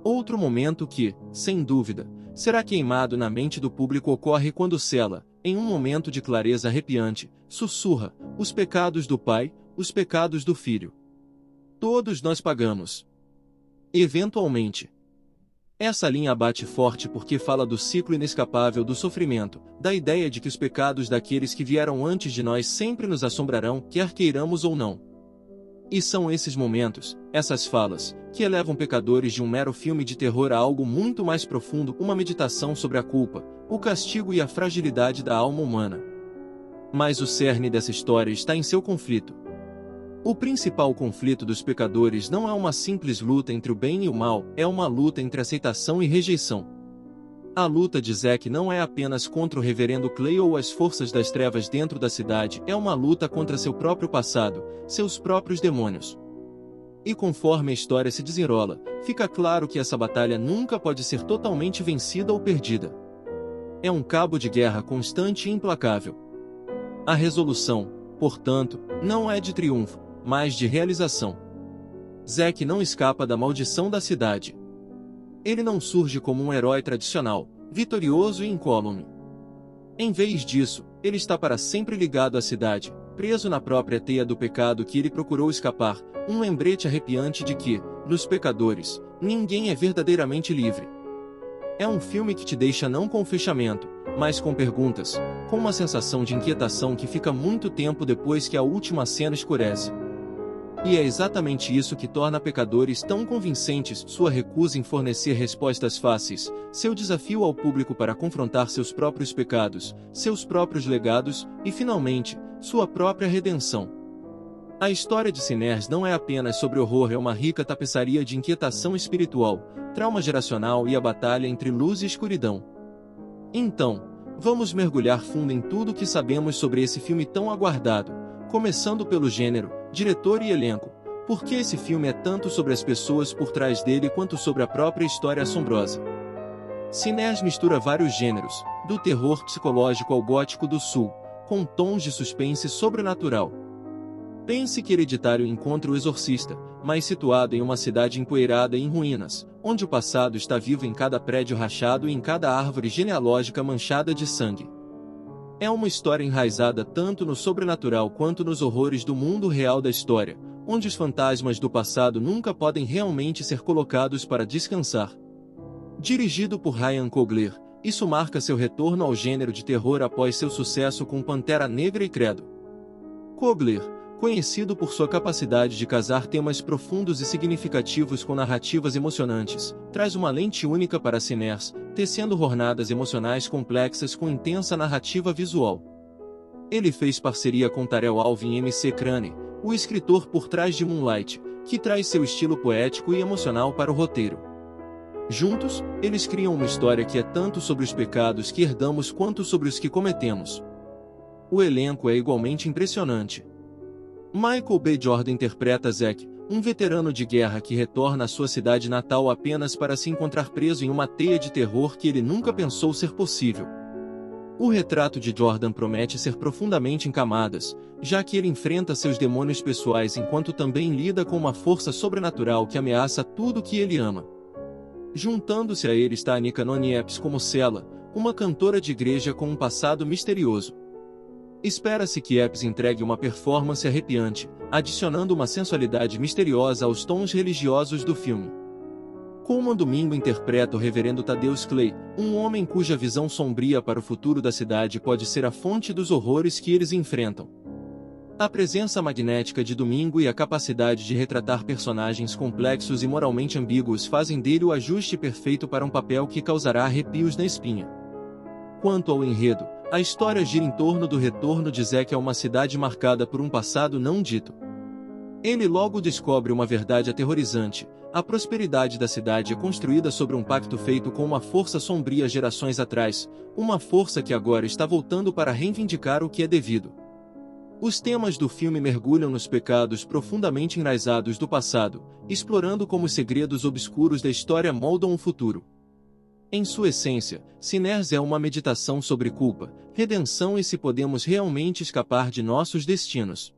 Outro momento que, sem dúvida, será queimado na mente do público ocorre quando Sela, em um momento de clareza arrepiante, sussurra: os pecados do pai, os pecados do filho. Todos nós pagamos. Eventualmente. Essa linha bate forte porque fala do ciclo inescapável do sofrimento, da ideia de que os pecados daqueles que vieram antes de nós sempre nos assombrarão, quer queiramos ou não. E são esses momentos, essas falas, que elevam pecadores de um mero filme de terror a algo muito mais profundo, uma meditação sobre a culpa, o castigo e a fragilidade da alma humana. Mas o cerne dessa história está em seu conflito. O principal conflito dos pecadores não é uma simples luta entre o bem e o mal, é uma luta entre aceitação e rejeição. A luta de Zack não é apenas contra o reverendo Clay ou as forças das trevas dentro da cidade, é uma luta contra seu próprio passado, seus próprios demônios. E conforme a história se desenrola, fica claro que essa batalha nunca pode ser totalmente vencida ou perdida. É um cabo de guerra constante e implacável. A resolução, portanto, não é de triunfo, mas de realização. Zack não escapa da maldição da cidade. Ele não surge como um herói tradicional, vitorioso e incólume. Em vez disso, ele está para sempre ligado à cidade, preso na própria teia do pecado que ele procurou escapar, um lembrete arrepiante de que, nos pecadores, ninguém é verdadeiramente livre. É um filme que te deixa não com fechamento, mas com perguntas, com uma sensação de inquietação que fica muito tempo depois que a última cena escurece. E é exatamente isso que torna Pecadores tão convincentes, sua recusa em fornecer respostas fáceis, seu desafio ao público para confrontar seus próprios pecados, seus próprios legados, e finalmente, sua própria redenção. A história de Sinners não é apenas sobre horror, é uma rica tapeçaria de inquietação espiritual, trauma geracional e a batalha entre luz e escuridão. Então, vamos mergulhar fundo em tudo o que sabemos sobre esse filme tão aguardado, começando pelo gênero, diretor e elenco, porque esse filme é tanto sobre as pessoas por trás dele quanto sobre a própria história assombrosa. Sinners mistura vários gêneros, do terror psicológico ao gótico do sul, com tons de suspense sobrenatural. Pense que Hereditário encontra o exorcista, mas situado em uma cidade empoeirada e em ruínas, onde o passado está vivo em cada prédio rachado e em cada árvore genealógica manchada de sangue. É uma história enraizada tanto no sobrenatural quanto nos horrores do mundo real da história, onde os fantasmas do passado nunca podem realmente ser colocados para descansar. Dirigido por Ryan Coogler, isso marca seu retorno ao gênero de terror após seu sucesso com Pantera Negra e Credo. Coogler, conhecido por sua capacidade de casar temas profundos e significativos com narrativas emocionantes, traz uma lente única para Sinners, tecendo jornadas emocionais complexas com intensa narrativa visual. Ele fez parceria com Tarell Alvin e M.C. Crane, o escritor por trás de Moonlight, que traz seu estilo poético e emocional para o roteiro. Juntos, eles criam uma história que é tanto sobre os pecados que herdamos quanto sobre os que cometemos. O elenco é igualmente impressionante. Michael B. Jordan interpreta Zack, um veterano de guerra que retorna à sua cidade natal apenas para se encontrar preso em uma teia de terror que ele nunca pensou ser possível. O retrato de Jordan promete ser profundamente em camadas, já que ele enfrenta seus demônios pessoais enquanto também lida com uma força sobrenatural que ameaça tudo o que ele ama. Juntando-se a ele está Anika Noni Epps como Sela, uma cantora de igreja com um passado misterioso. Espera-se que Epps entregue uma performance arrepiante, adicionando uma sensualidade misteriosa aos tons religiosos do filme. Coleman Domingo interpreta o reverendo Thaddeus Clay, um homem cuja visão sombria para o futuro da cidade pode ser a fonte dos horrores que eles enfrentam. A presença magnética de Domingo e a capacidade de retratar personagens complexos e moralmente ambíguos fazem dele o ajuste perfeito para um papel que causará arrepios na espinha. Quanto ao enredo, a história gira em torno do retorno de Zack a uma cidade marcada por um passado não dito. Ele logo descobre uma verdade aterrorizante: a prosperidade da cidade é construída sobre um pacto feito com uma força sombria gerações atrás, uma força que agora está voltando para reivindicar o que é devido. Os temas do filme mergulham nos pecados profundamente enraizados do passado, explorando como os segredos obscuros da história moldam o futuro. Em sua essência, Sinners é uma meditação sobre culpa, redenção e se podemos realmente escapar de nossos destinos.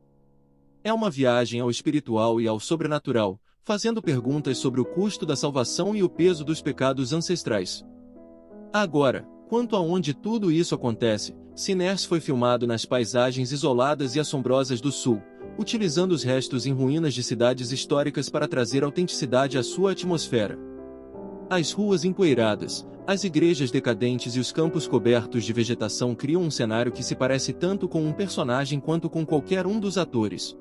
É uma viagem ao espiritual e ao sobrenatural, fazendo perguntas sobre o custo da salvação e o peso dos pecados ancestrais. Agora, quanto a onde tudo isso acontece, Sinners foi filmado nas paisagens isoladas e assombrosas do sul, utilizando os restos em ruínas de cidades históricas para trazer autenticidade à sua atmosfera. As ruas empoeiradas, as igrejas decadentes e os campos cobertos de vegetação criam um cenário que se parece tanto com um personagem quanto com qualquer um dos atores.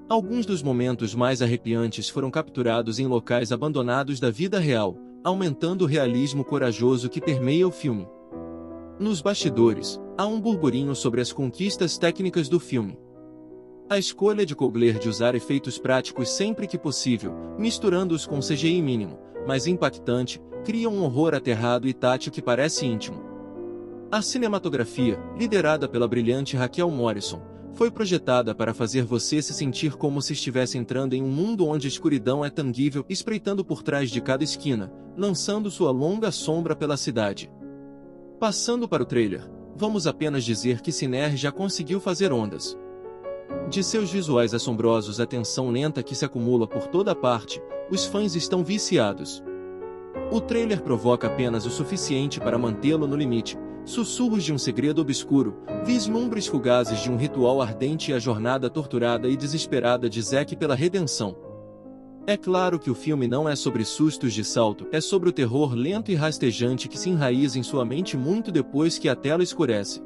Alguns dos momentos mais arrepiantes foram capturados em locais abandonados da vida real, aumentando o realismo corajoso que permeia o filme. Nos bastidores, há um burburinho sobre as conquistas técnicas do filme. A escolha de Coogler de usar efeitos práticos sempre que possível, misturando-os com CGI mínimo, mas impactante, cria um horror aterrado e tátil que parece íntimo. A cinematografia, liderada pela brilhante Raquel Morrison, foi projetada para fazer você se sentir como se estivesse entrando em um mundo onde a escuridão é tangível, espreitando por trás de cada esquina, lançando sua longa sombra pela cidade. Passando para o trailer, vamos apenas dizer que Sinners já conseguiu fazer ondas. De seus visuais assombrosos à tensão lenta que se acumula por toda parte, os fãs estão viciados. O trailer provoca apenas o suficiente para mantê-lo no limite, sussurros de um segredo obscuro, vislumbres fugazes de um ritual ardente e a jornada torturada e desesperada de Zack pela redenção. É claro que o filme não é sobre sustos de salto, é sobre o terror lento e rastejante que se enraiza em sua mente muito depois que a tela escurece.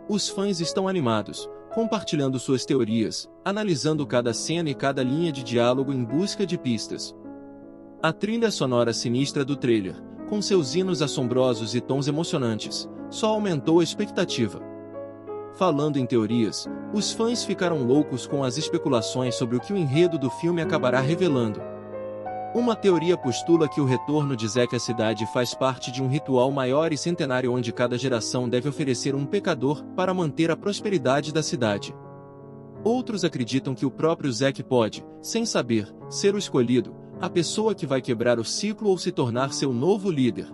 Os fãs estão animados, compartilhando suas teorias, analisando cada cena e cada linha de diálogo em busca de pistas. A trilha sonora sinistra do trailer, com seus hinos assombrosos e tons emocionantes, só aumentou a expectativa. Falando em teorias, os fãs ficaram loucos com as especulações sobre o que o enredo do filme acabará revelando. Uma teoria postula que o retorno de Zack à cidade faz parte de um ritual maior e centenário onde cada geração deve oferecer um pecador para manter a prosperidade da cidade. Outros acreditam que o próprio Zack pode, sem saber, ser o escolhido, a pessoa que vai quebrar o ciclo ou se tornar seu novo líder.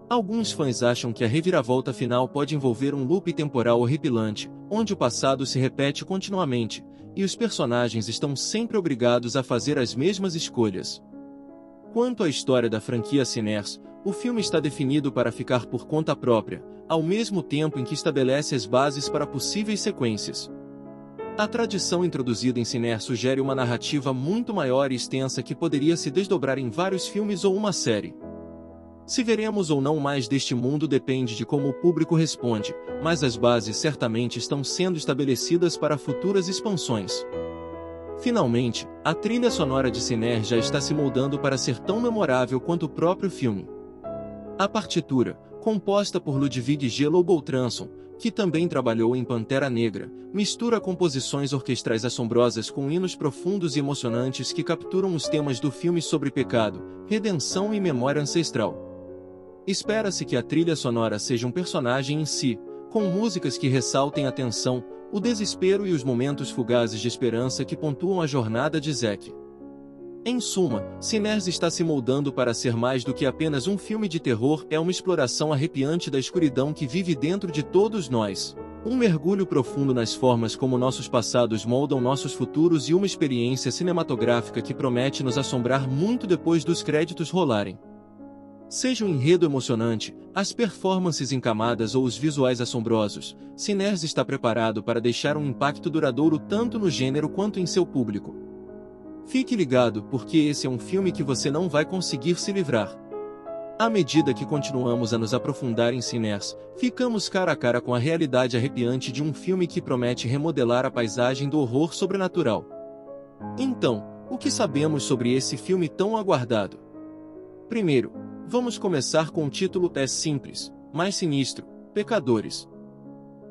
Alguns fãs acham que a reviravolta final pode envolver um loop temporal horripilante, onde o passado se repete continuamente, e os personagens estão sempre obrigados a fazer as mesmas escolhas. Quanto à história da franquia Sinners, o filme está definido para ficar por conta própria, ao mesmo tempo em que estabelece as bases para possíveis sequências. A tradição introduzida em Sinners sugere uma narrativa muito maior e extensa que poderia se desdobrar em vários filmes ou uma série. Se veremos ou não mais deste mundo depende de como o público responde, mas as bases certamente estão sendo estabelecidas para futuras expansões. Finalmente, a trilha sonora de Sinners já está se moldando para ser tão memorável quanto o próprio filme. A partitura, composta por Ludwig Göransson, que também trabalhou em Pantera Negra, mistura composições orquestrais assombrosas com hinos profundos e emocionantes que capturam os temas do filme sobre pecado, redenção e memória ancestral. Espera-se que a trilha sonora seja um personagem em si, com músicas que ressaltem a tensão, o desespero e os momentos fugazes de esperança que pontuam a jornada de Zack. Em suma, Sinners está se moldando para ser mais do que apenas um filme de terror, é uma exploração arrepiante da escuridão que vive dentro de todos nós. Um mergulho profundo nas formas como nossos passados moldam nossos futuros e uma experiência cinematográfica que promete nos assombrar muito depois dos créditos rolarem. Seja o enredo emocionante, as performances encamadas ou os visuais assombrosos, Sinners está preparado para deixar um impacto duradouro tanto no gênero quanto em seu público. Fique ligado porque esse é um filme que você não vai conseguir se livrar. À medida que continuamos a nos aprofundar em Sinners, ficamos cara a cara com a realidade arrepiante de um filme que promete remodelar a paisagem do horror sobrenatural. Então, o que sabemos sobre esse filme tão aguardado? Primeiro, vamos começar com o título. É simples, mas sinistro: Pecadores.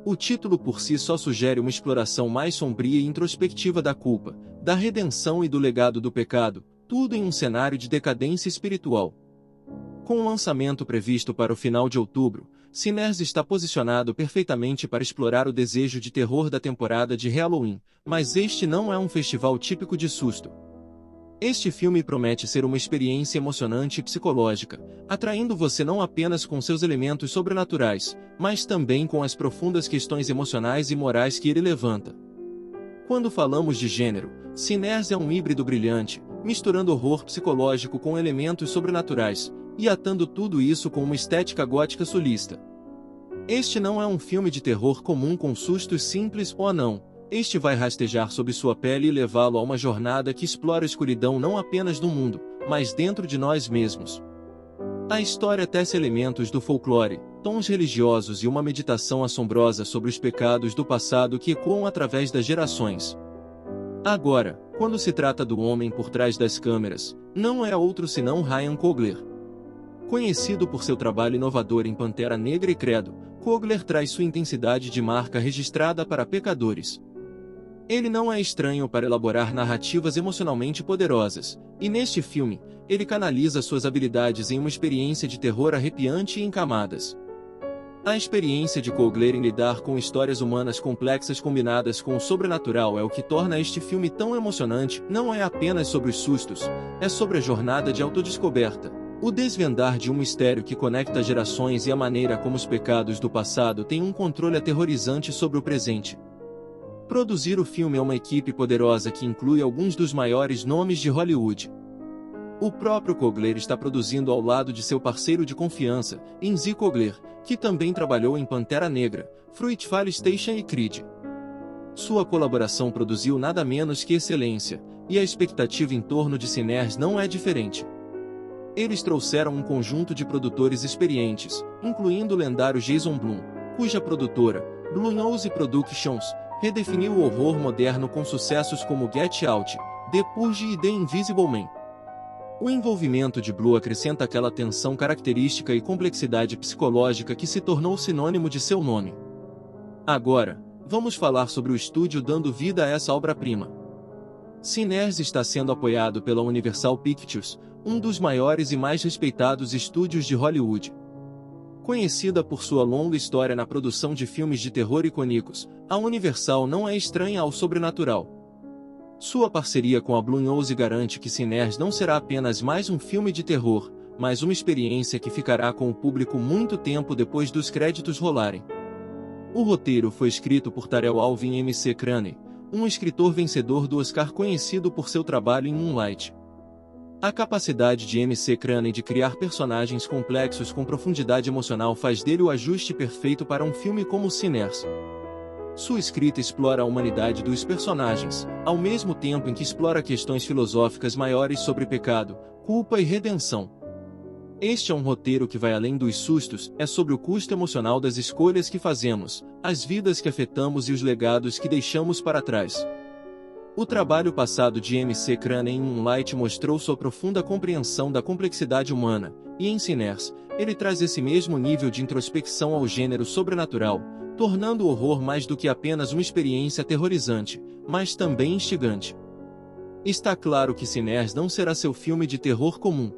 O título por si só sugere uma exploração mais sombria e introspectiva da culpa, da redenção e do legado do pecado, tudo em um cenário de decadência espiritual. Com o lançamento previsto para o final de outubro, Sinners está posicionado perfeitamente para explorar o desejo de terror da temporada de Halloween, mas este não é um festival típico de susto. Este filme promete ser uma experiência emocionante e psicológica, atraindo você não apenas com seus elementos sobrenaturais, mas também com as profundas questões emocionais e morais que ele levanta. Quando falamos de gênero, Sinners é um híbrido brilhante, misturando horror psicológico com elementos sobrenaturais, e atando tudo isso com uma estética gótica sulista. Este não é um filme de terror comum com sustos simples ou não. Este vai rastejar sob sua pele e levá-lo a uma jornada que explora a escuridão não apenas do mundo, mas dentro de nós mesmos. A história tece elementos do folclore, tons religiosos e uma meditação assombrosa sobre os pecados do passado que ecoam através das gerações. Agora, quando se trata do homem por trás das câmeras, não é outro senão Ryan Coogler. Conhecido por seu trabalho inovador em Pantera Negra e Credo, Coogler traz sua intensidade de marca registrada para pecadores. Ele não é estranho para elaborar narrativas emocionalmente poderosas, e neste filme, ele canaliza suas habilidades em uma experiência de terror arrepiante e em camadas. A experiência de Coogler em lidar com histórias humanas complexas combinadas com o sobrenatural é o que torna este filme tão emocionante. Não é apenas sobre os sustos, é sobre a jornada de autodescoberta, o desvendar de um mistério que conecta gerações e a maneira como os pecados do passado têm um controle aterrorizante sobre o presente. Produzir o filme é uma equipe poderosa que inclui alguns dos maiores nomes de Hollywood. O próprio Coogler está produzindo ao lado de seu parceiro de confiança, Enzi Coogler, que também trabalhou em Pantera Negra, Fruitvale Station e Creed. Sua colaboração produziu nada menos que excelência, e a expectativa em torno de Sinners não é diferente. Eles trouxeram um conjunto de produtores experientes, incluindo o lendário Jason Blum, cuja produtora, Blumhouse Productions, redefiniu o horror moderno com sucessos como Get Out, The Purge e The Invisible Man. O envolvimento de Blue acrescenta aquela tensão característica e complexidade psicológica que se tornou sinônimo de seu nome. Agora, vamos falar sobre o estúdio dando vida a essa obra-prima. Sinners está sendo apoiado pela Universal Pictures, um dos maiores e mais respeitados estúdios de Hollywood. Conhecida por sua longa história na produção de filmes de terror icônicos, a Universal não é estranha ao sobrenatural. Sua parceria com a Blumhouse garante que Sinners não será apenas mais um filme de terror, mas uma experiência que ficará com o público muito tempo depois dos créditos rolarem. O roteiro foi escrito por Tarell Alvin e M.C. Crane, um escritor vencedor do Oscar conhecido por seu trabalho em Moonlight. A capacidade de M.C. Crane de criar personagens complexos com profundidade emocional faz dele o ajuste perfeito para um filme como Sinners. Sua escrita explora a humanidade dos personagens, ao mesmo tempo em que explora questões filosóficas maiores sobre pecado, culpa e redenção. Este é um roteiro que vai além dos sustos, é sobre o custo emocional das escolhas que fazemos, as vidas que afetamos e os legados que deixamos para trás. O trabalho passado de M.C. Crane em Moonlight mostrou sua profunda compreensão da complexidade humana, e em Sinners, ele traz esse mesmo nível de introspecção ao gênero sobrenatural, tornando o horror mais do que apenas uma experiência aterrorizante, mas também instigante. Está claro que Sinners não será seu filme de terror comum.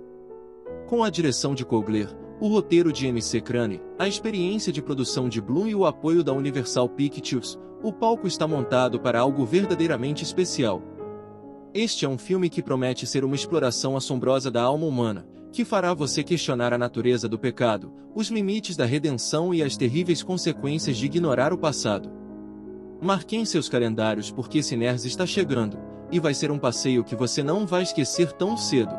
Com a direção de Coogler, o roteiro de M.C. Crane, a experiência de produção de Blum e o apoio da Universal Pictures, o palco está montado para algo verdadeiramente especial. Este é um filme que promete ser uma exploração assombrosa da alma humana, que fará você questionar a natureza do pecado, os limites da redenção e as terríveis consequências de ignorar o passado. Marquem seus calendários porque Sinners está chegando, e vai ser um passeio que você não vai esquecer tão cedo.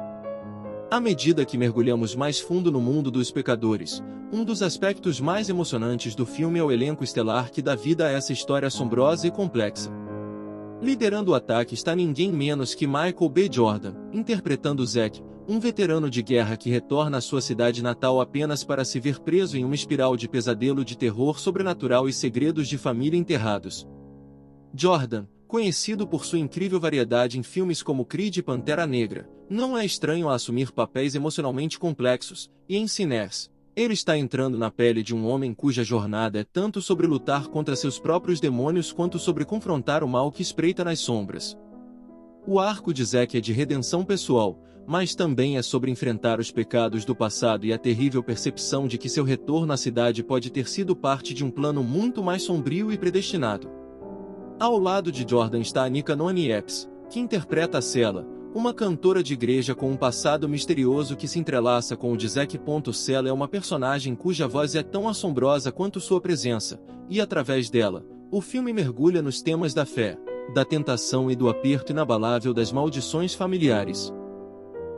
À medida que mergulhamos mais fundo no mundo dos pecadores, um dos aspectos mais emocionantes do filme é o elenco estelar que dá vida a essa história assombrosa e complexa. Liderando o ataque está ninguém menos que Michael B. Jordan, interpretando Zack, um veterano de guerra que retorna à sua cidade natal apenas para se ver preso em uma espiral de pesadelo de terror sobrenatural e segredos de família enterrados. Jordan, conhecido por sua incrível variedade em filmes como Creed e Pantera Negra, não é estranho a assumir papéis emocionalmente complexos, e em Sinners, ele está entrando na pele de um homem cuja jornada é tanto sobre lutar contra seus próprios demônios quanto sobre confrontar o mal que espreita nas sombras. O arco de Zack é de redenção pessoal, mas também é sobre enfrentar os pecados do passado e a terrível percepção de que seu retorno à cidade pode ter sido parte de um plano muito mais sombrio e predestinado. Ao lado de Jordan está Anika Noni Epps, que interpreta a Sela, uma cantora de igreja com um passado misterioso que se entrelaça com o de Zack. Sela é uma personagem cuja voz é tão assombrosa quanto sua presença, e através dela, o filme mergulha nos temas da fé, da tentação e do aperto inabalável das maldições familiares.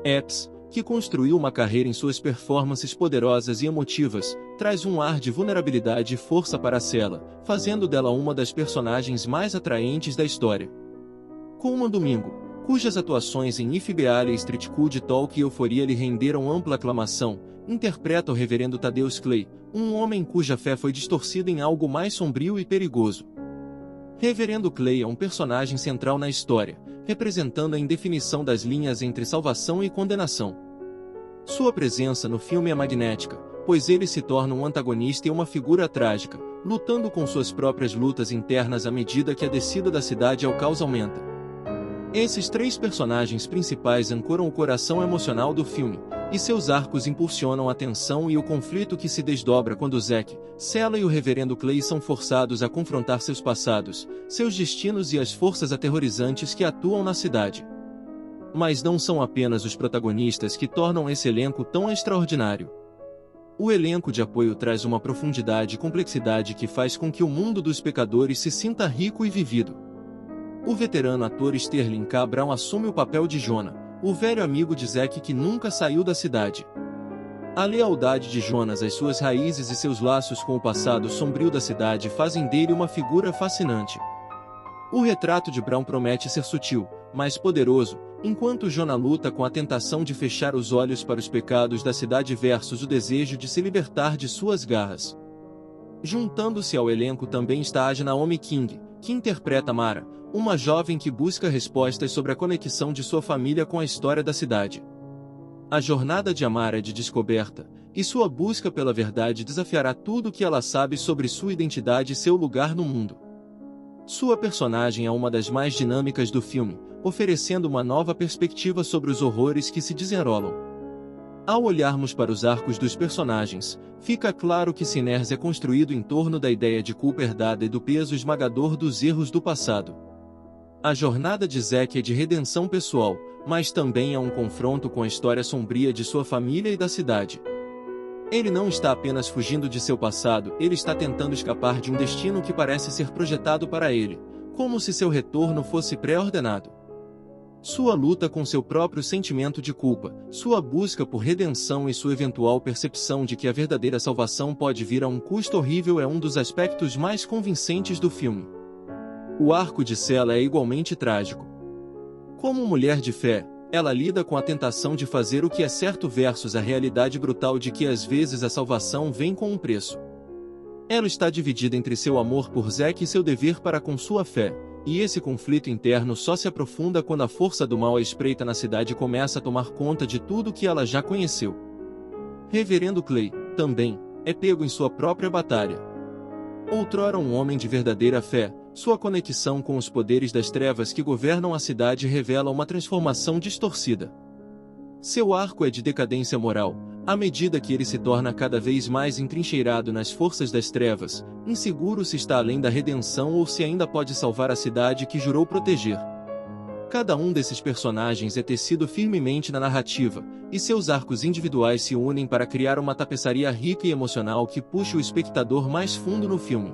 Epps, que construiu uma carreira em suas performances poderosas e emotivas, traz um ar de vulnerabilidade e força para Sela, fazendo dela uma das personagens mais atraentes da história. Colman Domingo, cujas atuações em If Beale Street Could Talk e Euforia lhe renderam ampla aclamação, interpreta o reverendo Thaddeus Clay, um homem cuja fé foi distorcida em algo mais sombrio e perigoso. Reverendo Clay é um personagem central na história, representando a indefinição das linhas entre salvação e condenação. Sua presença no filme é magnética, pois ele se torna um antagonista e uma figura trágica, lutando com suas próprias lutas internas à medida que a descida da cidade ao caos aumenta. Esses três personagens principais ancoram o coração emocional do filme, e seus arcos impulsionam a tensão e o conflito que se desdobra quando Zack, Sela e o reverendo Clay são forçados a confrontar seus passados, seus destinos e as forças aterrorizantes que atuam na cidade. Mas não são apenas os protagonistas que tornam esse elenco tão extraordinário. O elenco de apoio traz uma profundidade e complexidade que faz com que o mundo dos pecadores se sinta rico e vivido. O veterano ator Sterling K. Brown assume o papel de Jonah, o velho amigo de Zack que nunca saiu da cidade. A lealdade de Jonas às suas raízes e seus laços com o passado sombrio da cidade fazem dele uma figura fascinante. O retrato de Brown promete ser sutil, mas poderoso, enquanto Jonah luta com a tentação de fechar os olhos para os pecados da cidade versus o desejo de se libertar de suas garras. Juntando-se ao elenco também está a Naomi King, que interpreta Mara, uma jovem que busca respostas sobre a conexão de sua família com a história da cidade. A jornada de Amara é de descoberta, e sua busca pela verdade desafiará tudo o que ela sabe sobre sua identidade e seu lugar no mundo. Sua personagem é uma das mais dinâmicas do filme, oferecendo uma nova perspectiva sobre os horrores que se desenrolam. Ao olharmos para os arcos dos personagens, fica claro que Sinners é construído em torno da ideia de culpa herdada e do peso esmagador dos erros do passado. A jornada de Zack é de redenção pessoal, mas também é um confronto com a história sombria de sua família e da cidade. Ele não está apenas fugindo de seu passado, ele está tentando escapar de um destino que parece ser projetado para ele, como se seu retorno fosse pré-ordenado. Sua luta com seu próprio sentimento de culpa, sua busca por redenção e sua eventual percepção de que a verdadeira salvação pode vir a um custo horrível é um dos aspectos mais convincentes do filme. O arco de Sela é igualmente trágico. Como mulher de fé, ela lida com a tentação de fazer o que é certo versus a realidade brutal de que às vezes a salvação vem com um preço. Ela está dividida entre seu amor por Zack e seu dever para com sua fé, e esse conflito interno só se aprofunda quando a força do mal à espreita na cidade começa a tomar conta de tudo que ela já conheceu. Reverendo Clay, também, é pego em sua própria batalha. Outrora um homem de verdadeira fé, sua conexão com os poderes das trevas que governam a cidade revela uma transformação distorcida. Seu arco é de decadência moral, à medida que ele se torna cada vez mais entrincheirado nas forças das trevas, inseguro se está além da redenção ou se ainda pode salvar a cidade que jurou proteger. Cada um desses personagens é tecido firmemente na narrativa, e seus arcos individuais se unem para criar uma tapeçaria rica e emocional que puxa o espectador mais fundo no filme.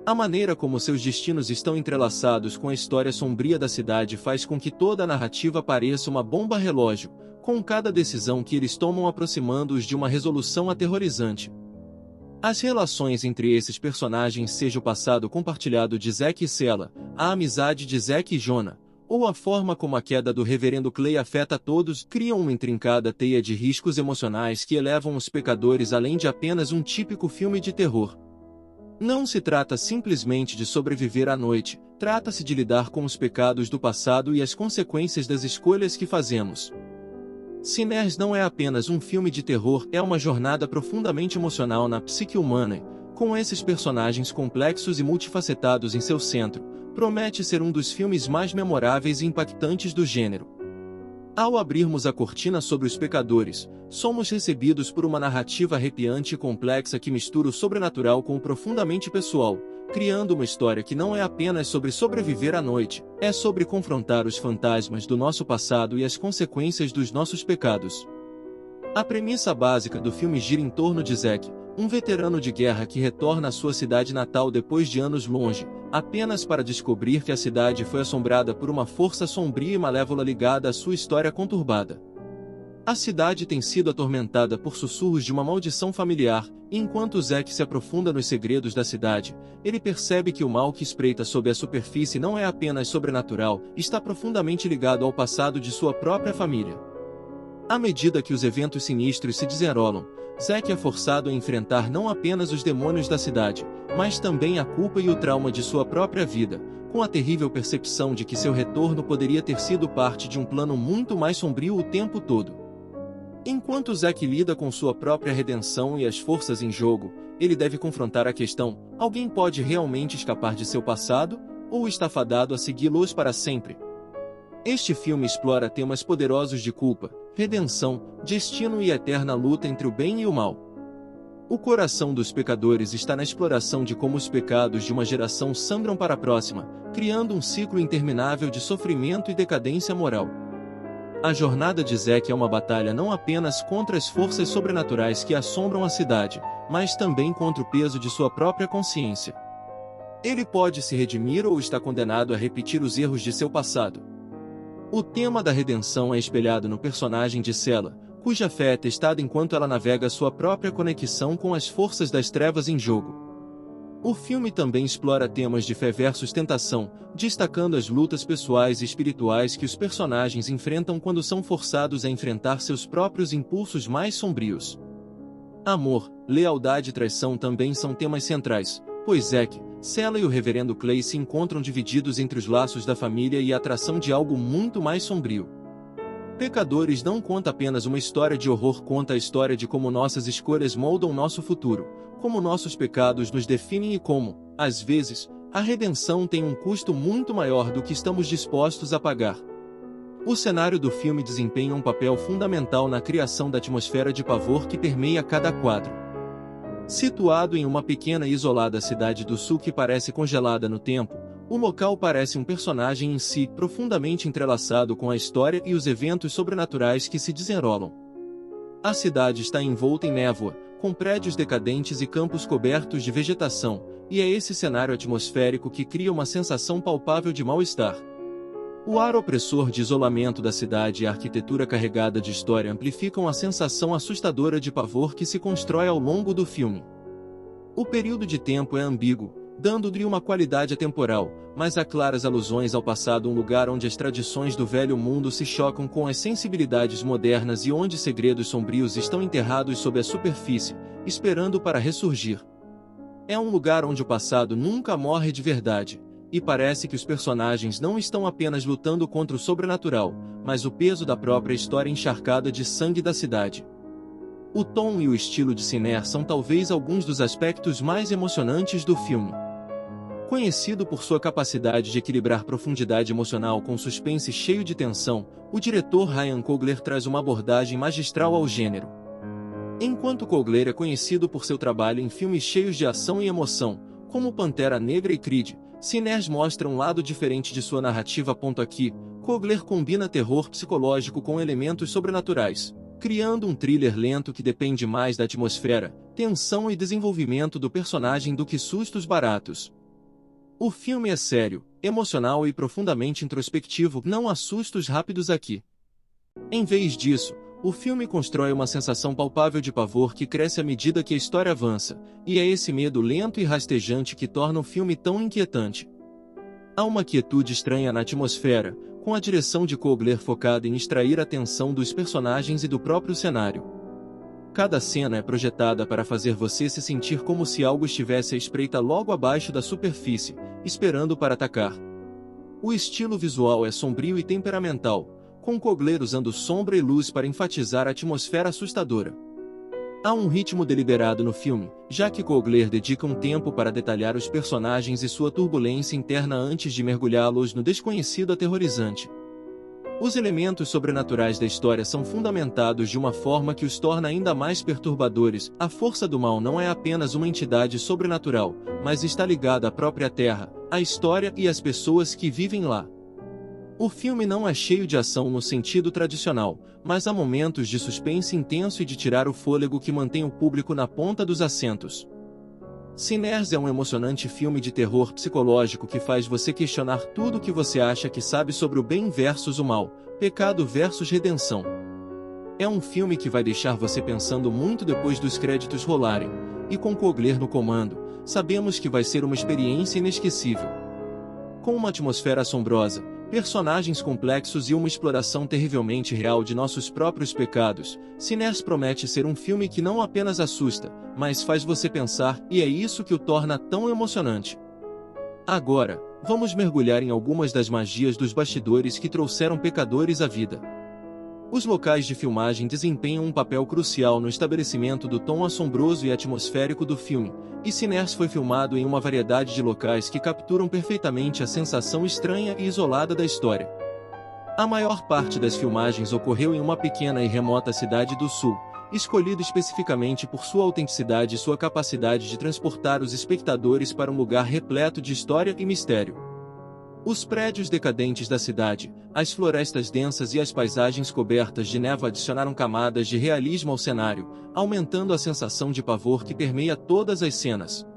A maneira como seus destinos estão entrelaçados com a história sombria da cidade faz com que toda a narrativa pareça uma bomba relógio, com cada decisão que eles tomam aproximando-os de uma resolução aterrorizante. As relações entre esses personagens, seja o passado compartilhado de Zack e Sela, a amizade de Zack e Jonah, ou a forma como a queda do reverendo Clay afeta a todos, criam uma intrincada teia de riscos emocionais que elevam os pecadores além de apenas um típico filme de terror. Não se trata simplesmente de sobreviver à noite, trata-se de lidar com os pecados do passado e as consequências das escolhas que fazemos. Sinners não é apenas um filme de terror, é uma jornada profundamente emocional na psique humana, com esses personagens complexos e multifacetados em seu centro, promete ser um dos filmes mais memoráveis e impactantes do gênero. Ao abrirmos a cortina sobre os pecadores, somos recebidos por uma narrativa arrepiante e complexa que mistura o sobrenatural com o profundamente pessoal, criando uma história que não é apenas sobre sobreviver à noite, é sobre confrontar os fantasmas do nosso passado e as consequências dos nossos pecados. A premissa básica do filme gira em torno de Zack, um veterano de guerra que retorna à sua cidade natal depois de anos longe, apenas para descobrir que a cidade foi assombrada por uma força sombria e malévola ligada à sua história conturbada. A cidade tem sido atormentada por sussurros de uma maldição familiar, e enquanto Zack se aprofunda nos segredos da cidade, ele percebe que o mal que espreita sob a superfície não é apenas sobrenatural, está profundamente ligado ao passado de sua própria família. À medida que os eventos sinistros se desenrolam, Zack é forçado a enfrentar não apenas os demônios da cidade, mas também a culpa e o trauma de sua própria vida, com a terrível percepção de que seu retorno poderia ter sido parte de um plano muito mais sombrio o tempo todo. Enquanto Zack lida com sua própria redenção e as forças em jogo, ele deve confrontar a questão: alguém pode realmente escapar de seu passado, ou está fadado a segui-los para sempre? Este filme explora temas poderosos de culpa, redenção, destino e eterna luta entre o bem e o mal. O coração dos pecadores está na exploração de como os pecados de uma geração sangram para a próxima, criando um ciclo interminável de sofrimento e decadência moral. A jornada de Zack é uma batalha não apenas contra as forças sobrenaturais que assombram a cidade, mas também contra o peso de sua própria consciência. Ele pode se redimir ou está condenado a repetir os erros de seu passado. O tema da redenção é espelhado no personagem de Sela, cuja fé é testada enquanto ela navega sua própria conexão com as forças das trevas em jogo. O filme também explora temas de fé versus tentação, destacando as lutas pessoais e espirituais que os personagens enfrentam quando são forçados a enfrentar seus próprios impulsos mais sombrios. Amor, lealdade e traição também são temas centrais, pois Zack, Sela e o Reverendo Clay se encontram divididos entre os laços da família e a atração de algo muito mais sombrio. Pecadores não conta apenas uma história de horror, conta a história de como nossas escolhas moldam nosso futuro, como nossos pecados nos definem e como, às vezes, a redenção tem um custo muito maior do que estamos dispostos a pagar. O cenário do filme desempenha um papel fundamental na criação da atmosfera de pavor que permeia cada quadro. Situado em uma pequena e isolada cidade do sul que parece congelada no tempo, o local parece um personagem em si, profundamente entrelaçado com a história e os eventos sobrenaturais que se desenrolam. A cidade está envolta em névoa, com prédios decadentes e campos cobertos de vegetação, e é esse cenário atmosférico que cria uma sensação palpável de mal-estar. O ar opressor de isolamento da cidade e a arquitetura carregada de história amplificam a sensação assustadora de pavor que se constrói ao longo do filme. O período de tempo é ambíguo, dando-lhe uma qualidade atemporal, mas há claras alusões ao passado, um lugar onde as tradições do velho mundo se chocam com as sensibilidades modernas e onde segredos sombrios estão enterrados sob a superfície, esperando para ressurgir. É um lugar onde o passado nunca morre de verdade, e parece que os personagens não estão apenas lutando contra o sobrenatural, mas o peso da própria história encharcada de sangue da cidade. O tom e o estilo de Sinner são talvez alguns dos aspectos mais emocionantes do filme. Conhecido por sua capacidade de equilibrar profundidade emocional com suspense cheio de tensão, o diretor Ryan Coogler traz uma abordagem magistral ao gênero. Enquanto Coogler é conhecido por seu trabalho em filmes cheios de ação e emoção, como Pantera Negra e Creed, Sinner mostra um lado diferente de sua narrativa. Aqui, Coogler combina terror psicológico com elementos sobrenaturais, criando um thriller lento que depende mais da atmosfera, tensão e desenvolvimento do personagem do que sustos baratos. O filme é sério, emocional e profundamente introspectivo, não há sustos rápidos aqui. Em vez disso, o filme constrói uma sensação palpável de pavor que cresce à medida que a história avança, e é esse medo lento e rastejante que torna o filme tão inquietante. Há uma quietude estranha na atmosfera, com a direção de Coogler focada em extrair a atenção dos personagens e do próprio cenário. Cada cena é projetada para fazer você se sentir como se algo estivesse à espreita logo abaixo da superfície, esperando para atacar. O estilo visual é sombrio e temperamental, com Coogler usando sombra e luz para enfatizar a atmosfera assustadora. Há um ritmo deliberado no filme, já que Coogler dedica um tempo para detalhar os personagens e sua turbulência interna antes de mergulhá-los no desconhecido aterrorizante. Os elementos sobrenaturais da história são fundamentados de uma forma que os torna ainda mais perturbadores. A força do mal não é apenas uma entidade sobrenatural, mas está ligada à própria Terra, à história e às pessoas que vivem lá. O filme não é cheio de ação no sentido tradicional, mas há momentos de suspense intenso e de tirar o fôlego que mantém o público na ponta dos assentos. Sinners é um emocionante filme de terror psicológico que faz você questionar tudo o que você acha que sabe sobre o bem versus o mal, pecado versus redenção. É um filme que vai deixar você pensando muito depois dos créditos rolarem, e com Coogler no comando, sabemos que vai ser uma experiência inesquecível. Com uma atmosfera assombrosa, personagens complexos e uma exploração terrivelmente real de nossos próprios pecados, Sinners promete ser um filme que não apenas assusta, mas faz você pensar, e é isso que o torna tão emocionante. Agora, vamos mergulhar em algumas das magias dos bastidores que trouxeram Pecadores à vida. Os locais de filmagem desempenham um papel crucial no estabelecimento do tom assombroso e atmosférico do filme, e Sinners foi filmado em uma variedade de locais que capturam perfeitamente a sensação estranha e isolada da história. A maior parte das filmagens ocorreu em uma pequena e remota cidade do sul, escolhida especificamente por sua autenticidade e sua capacidade de transportar os espectadores para um lugar repleto de história e mistério. Os prédios decadentes da cidade, as florestas densas e as paisagens cobertas de névoa adicionaram camadas de realismo ao cenário, aumentando a sensação de pavor que permeia todas as cenas.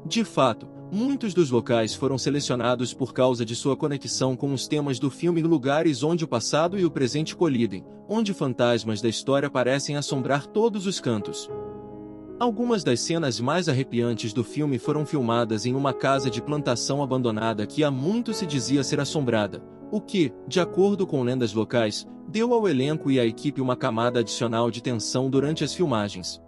De fato, muitos dos locais foram selecionados por causa de sua conexão com os temas do filme, lugares onde o passado e o presente colidem, onde fantasmas da história parecem assombrar todos os cantos. Algumas das cenas mais arrepiantes do filme foram filmadas em uma casa de plantação abandonada que há muito se dizia ser assombrada, o que, de acordo com lendas locais, deu ao elenco e à equipe uma camada adicional de tensão durante as filmagens.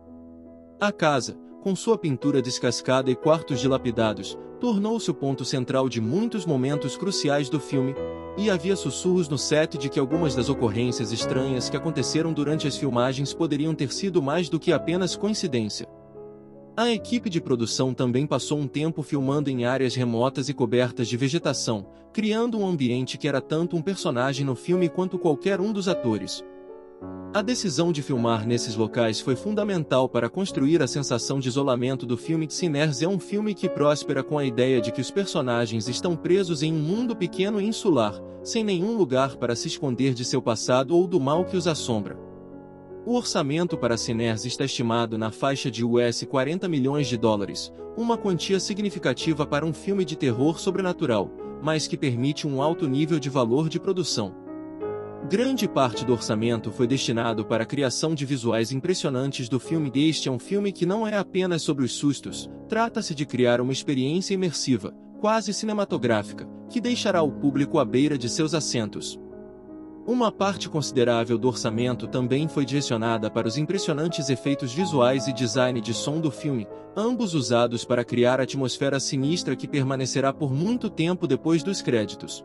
A casa, com sua pintura descascada e quartos dilapidados, tornou-se o ponto central de muitos momentos cruciais do filme, e havia sussurros no set de que algumas das ocorrências estranhas que aconteceram durante as filmagens poderiam ter sido mais do que apenas coincidência. A equipe de produção também passou um tempo filmando em áreas remotas e cobertas de vegetação, criando um ambiente que era tanto um personagem no filme quanto qualquer um dos atores. A decisão de filmar nesses locais foi fundamental para construir a sensação de isolamento do filme. Sinners é um filme que próspera com a ideia de que os personagens estão presos em um mundo pequeno e insular, sem nenhum lugar para se esconder de seu passado ou do mal que os assombra. O orçamento para Sinners está estimado na faixa de US$ 40 milhões, uma quantia significativa para um filme de terror sobrenatural, mas que permite um alto nível de valor de produção. Grande parte do orçamento foi destinado para a criação de visuais impressionantes do filme. Este é um filme que não é apenas sobre os sustos, trata-se de criar uma experiência imersiva, quase cinematográfica, que deixará o público à beira de seus assentos. Uma parte considerável do orçamento também foi direcionada para os impressionantes efeitos visuais e design de som do filme, ambos usados para criar a atmosfera sinistra que permanecerá por muito tempo depois dos créditos.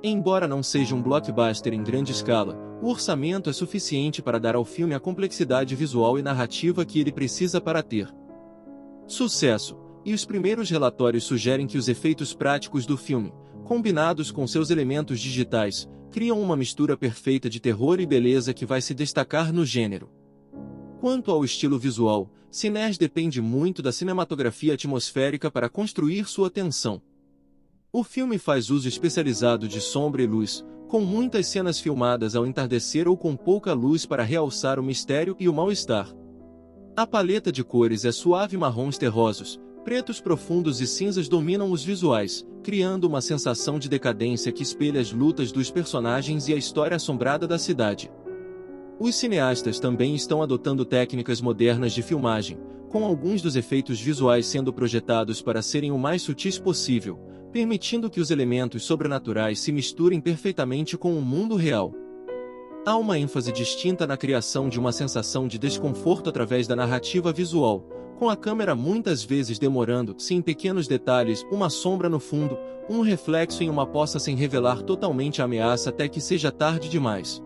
Embora não seja um blockbuster em grande escala, o orçamento é suficiente para dar ao filme a complexidade visual e narrativa que ele precisa para ter sucesso, e os primeiros relatórios sugerem que os efeitos práticos do filme, combinados com seus elementos digitais, criam uma mistura perfeita de terror e beleza que vai se destacar no gênero. Quanto ao estilo visual, Sinners depende muito da cinematografia atmosférica para construir sua tensão. O filme faz uso especializado de sombra e luz, com muitas cenas filmadas ao entardecer ou com pouca luz para realçar o mistério e o mal-estar. A paleta de cores é suave, marrons terrosos, pretos profundos e cinzas dominam os visuais, criando uma sensação de decadência que espelha as lutas dos personagens e a história assombrada da cidade. Os cineastas também estão adotando técnicas modernas de filmagem, com alguns dos efeitos visuais sendo projetados para serem o mais sutis possível, permitindo que os elementos sobrenaturais se misturem perfeitamente com o mundo real. Há uma ênfase distinta na criação de uma sensação de desconforto através da narrativa visual, com a câmera muitas vezes demorando-se em pequenos detalhes, uma sombra no fundo, um reflexo em uma poça sem revelar totalmente a ameaça até que seja tarde demais.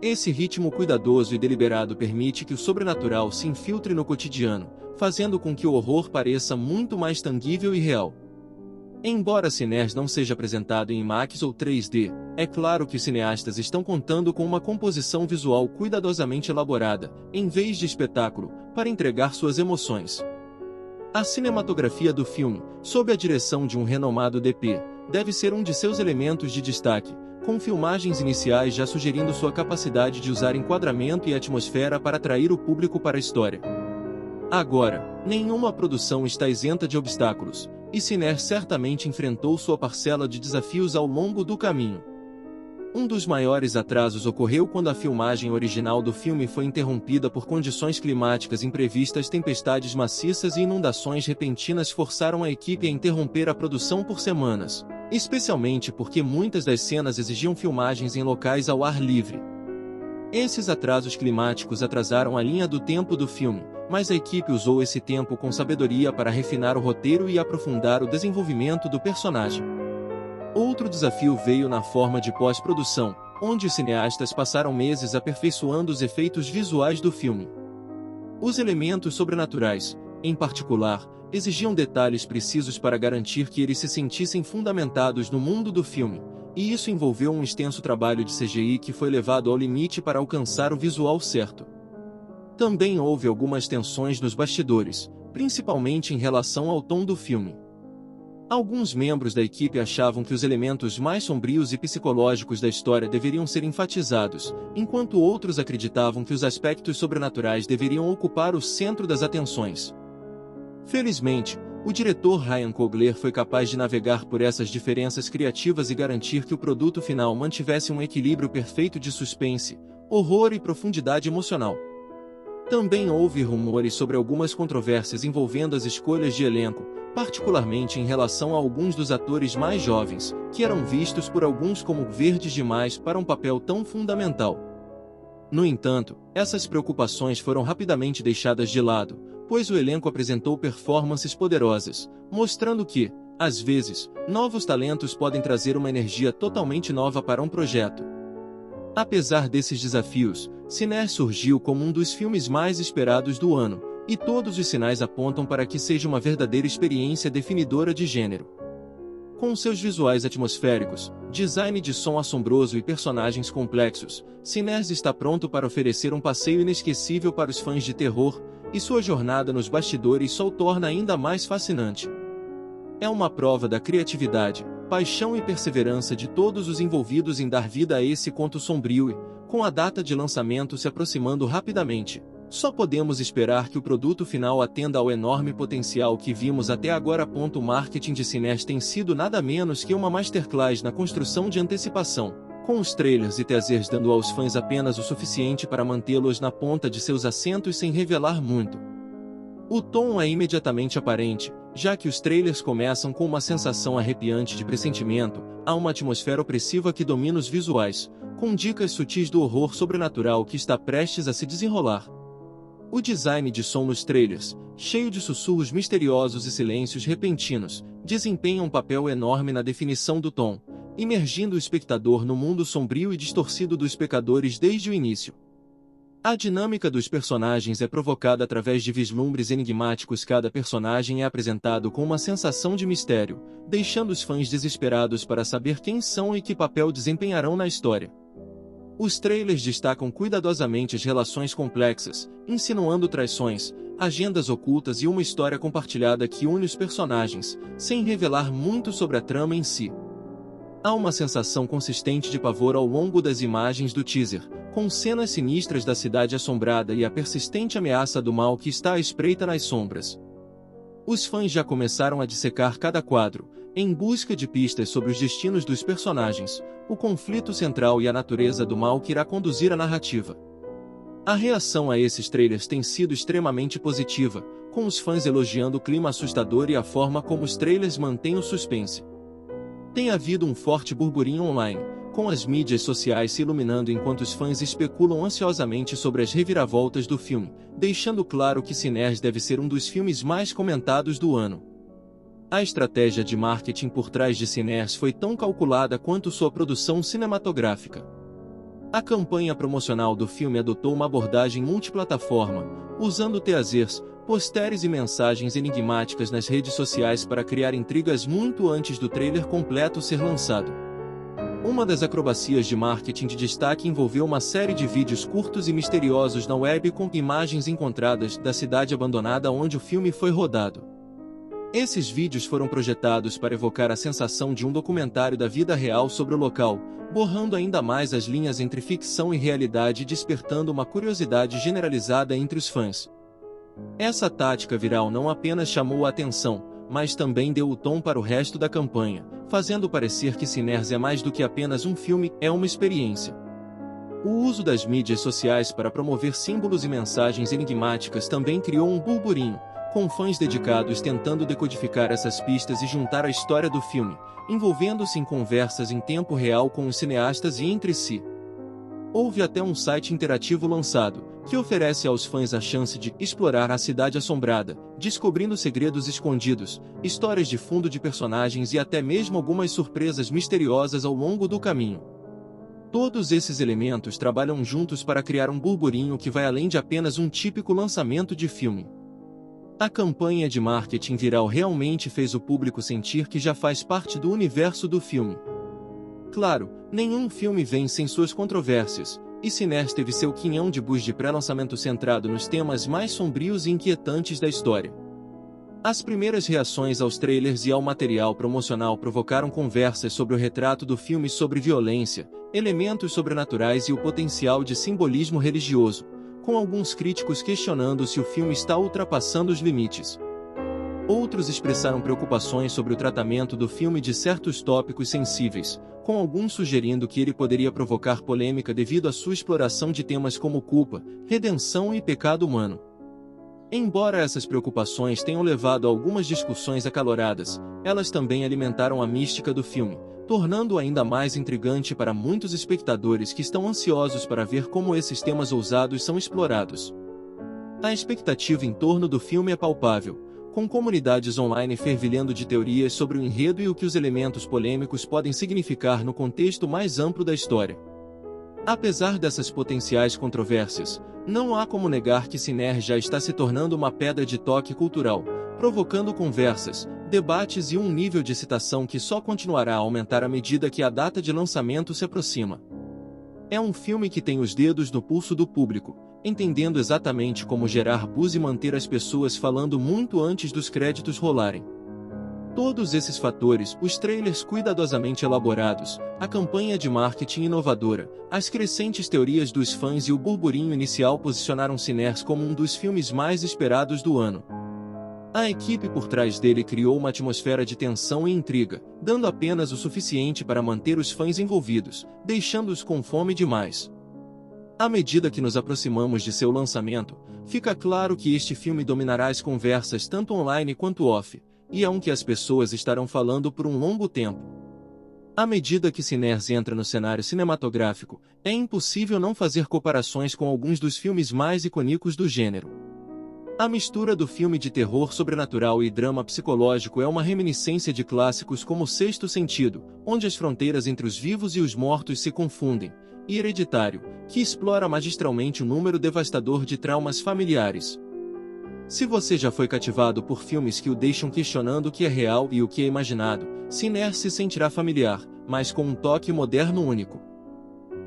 Esse ritmo cuidadoso e deliberado permite que o sobrenatural se infiltre no cotidiano, fazendo com que o horror pareça muito mais tangível e real. Embora Sinners não seja apresentado em IMAX ou 3D, é claro que os cineastas estão contando com uma composição visual cuidadosamente elaborada, em vez de espetáculo, para entregar suas emoções. A cinematografia do filme, sob a direção de um renomado DP, deve ser um de seus elementos de destaque, com filmagens iniciais já sugerindo sua capacidade de usar enquadramento e atmosfera para atrair o público para a história. Agora, nenhuma produção está isenta de obstáculos, e Sinners certamente enfrentou sua parcela de desafios ao longo do caminho. Um dos maiores atrasos ocorreu quando a filmagem original do filme foi interrompida por condições climáticas imprevistas. Tempestades maciças e inundações repentinas forçaram a equipe a interromper a produção por semanas, especialmente porque muitas das cenas exigiam filmagens em locais ao ar livre. Esses atrasos climáticos atrasaram a linha do tempo do filme, mas a equipe usou esse tempo com sabedoria para refinar o roteiro e aprofundar o desenvolvimento do personagem. Outro desafio veio na forma de pós-produção, onde os cineastas passaram meses aperfeiçoando os efeitos visuais do filme. Os elementos sobrenaturais, em particular, exigiam detalhes precisos para garantir que eles se sentissem fundamentados no mundo do filme, e isso envolveu um extenso trabalho de CGI que foi levado ao limite para alcançar o visual certo. Também houve algumas tensões nos bastidores, principalmente em relação ao tom do filme. Alguns membros da equipe achavam que os elementos mais sombrios e psicológicos da história deveriam ser enfatizados, enquanto outros acreditavam que os aspectos sobrenaturais deveriam ocupar o centro das atenções. Felizmente, o diretor Ryan Coogler foi capaz de navegar por essas diferenças criativas e garantir que o produto final mantivesse um equilíbrio perfeito de suspense, horror e profundidade emocional. Também houve rumores sobre algumas controvérsias envolvendo as escolhas de elenco, particularmente em relação a alguns dos atores mais jovens, que eram vistos por alguns como verdes demais para um papel tão fundamental. No entanto, essas preocupações foram rapidamente deixadas de lado, pois o elenco apresentou performances poderosas, mostrando que, às vezes, novos talentos podem trazer uma energia totalmente nova para um projeto. Apesar desses desafios, Sinners surgiu como um dos filmes mais esperados do ano, e todos os sinais apontam para que seja uma verdadeira experiência definidora de gênero. Com seus visuais atmosféricos, design de som assombroso e personagens complexos, Sinners está pronto para oferecer um passeio inesquecível para os fãs de terror, e sua jornada nos bastidores só o torna ainda mais fascinante. É uma prova da criatividade, paixão e perseverança de todos os envolvidos em dar vida a esse conto sombrio e, com a data de lançamento se aproximando rapidamente, só podemos esperar que o produto final atenda ao enorme potencial que vimos até agora. O marketing de Sinners tem sido nada menos que uma masterclass na construção de antecipação, com os trailers e teasers dando aos fãs apenas o suficiente para mantê-los na ponta de seus assentos sem revelar muito. O tom é imediatamente aparente, já que os trailers começam com uma sensação arrepiante de pressentimento, há uma atmosfera opressiva que domina os visuais, com dicas sutis do horror sobrenatural que está prestes a se desenrolar. O design de som nos trailers, cheio de sussurros misteriosos e silêncios repentinos, desempenha um papel enorme na definição do tom, imergindo o espectador no mundo sombrio e distorcido dos pecadores desde o início. A dinâmica dos personagens é provocada através de vislumbres enigmáticos. Cada personagem é apresentado com uma sensação de mistério, deixando os fãs desesperados para saber quem são e que papel desempenharão na história. Os trailers destacam cuidadosamente as relações complexas, insinuando traições, agendas ocultas e uma história compartilhada que une os personagens, sem revelar muito sobre a trama em si. Há uma sensação consistente de pavor ao longo das imagens do teaser, com cenas sinistras da cidade assombrada e a persistente ameaça do mal que está à espreita nas sombras. Os fãs já começaram a dissecar cada quadro, em busca de pistas sobre os destinos dos personagens, o conflito central e a natureza do mal que irá conduzir a narrativa. A reação a esses trailers tem sido extremamente positiva, com os fãs elogiando o clima assustador e a forma como os trailers mantêm o suspense. Tem havido um forte burburinho online, com as mídias sociais se iluminando enquanto os fãs especulam ansiosamente sobre as reviravoltas do filme, deixando claro que Sinners deve ser um dos filmes mais comentados do ano. A estratégia de marketing por trás de Sinners foi tão calculada quanto sua produção cinematográfica. A campanha promocional do filme adotou uma abordagem multiplataforma, usando teasers, Posters e mensagens enigmáticas nas redes sociais para criar intrigas muito antes do trailer completo ser lançado. Uma das acrobacias de marketing de destaque envolveu uma série de vídeos curtos e misteriosos na web com imagens encontradas da cidade abandonada onde o filme foi rodado. Esses vídeos foram projetados para evocar a sensação de um documentário da vida real sobre o local, borrando ainda mais as linhas entre ficção e realidade e despertando uma curiosidade generalizada entre os fãs. Essa tática viral não apenas chamou a atenção, mas também deu o tom para o resto da campanha, fazendo parecer que Sinners é mais do que apenas um filme, é uma experiência. O uso das mídias sociais para promover símbolos e mensagens enigmáticas também criou um burburinho, com fãs dedicados tentando decodificar essas pistas e juntar a história do filme, envolvendo-se em conversas em tempo real com os cineastas e entre si. Houve até um site interativo lançado, que oferece aos fãs a chance de explorar a cidade assombrada, descobrindo segredos escondidos, histórias de fundo de personagens e até mesmo algumas surpresas misteriosas ao longo do caminho. Todos esses elementos trabalham juntos para criar um burburinho que vai além de apenas um típico lançamento de filme. A campanha de marketing viral realmente fez o público sentir que já faz parte do universo do filme. Claro, nenhum filme vem sem suas controvérsias, e Sinners teve seu quinhão de buzz de pré-lançamento centrado nos temas mais sombrios e inquietantes da história. As primeiras reações aos trailers e ao material promocional provocaram conversas sobre o retrato do filme sobre violência, elementos sobrenaturais e o potencial de simbolismo religioso, com alguns críticos questionando se o filme está ultrapassando os limites. Outros expressaram preocupações sobre o tratamento do filme de certos tópicos sensíveis, com alguns sugerindo que ele poderia provocar polêmica devido à sua exploração de temas como culpa, redenção e pecado humano. Embora essas preocupações tenham levado a algumas discussões acaloradas, elas também alimentaram a mística do filme, tornando-o ainda mais intrigante para muitos espectadores que estão ansiosos para ver como esses temas ousados são explorados. A expectativa em torno do filme é palpável, com comunidades online fervilhando de teorias sobre o enredo e o que os elementos polêmicos podem significar no contexto mais amplo da história. Apesar dessas potenciais controvérsias, não há como negar que Sinners já está se tornando uma pedra de toque cultural, provocando conversas, debates e um nível de excitação que só continuará a aumentar à medida que a data de lançamento se aproxima. É um filme que tem os dedos no pulso do público, entendendo exatamente como gerar buzz e manter as pessoas falando muito antes dos créditos rolarem. Todos esses fatores, os trailers cuidadosamente elaborados, a campanha de marketing inovadora, as crescentes teorias dos fãs e o burburinho inicial posicionaram Sinners como um dos filmes mais esperados do ano. A equipe por trás dele criou uma atmosfera de tensão e intriga, dando apenas o suficiente para manter os fãs envolvidos, deixando-os com fome demais. À medida que nos aproximamos de seu lançamento, fica claro que este filme dominará as conversas tanto online quanto off, e é um que as pessoas estarão falando por um longo tempo. À medida que Sinners entra no cenário cinematográfico, é impossível não fazer comparações com alguns dos filmes mais icônicos do gênero. A mistura do filme de terror sobrenatural e drama psicológico é uma reminiscência de clássicos como Sexto Sentido, onde as fronteiras entre os vivos e os mortos se confundem, e Hereditário, que explora magistralmente um número devastador de traumas familiares. Se você já foi cativado por filmes que o deixam questionando o que é real e o que é imaginado, Sinners se sentirá familiar, mas com um toque moderno único.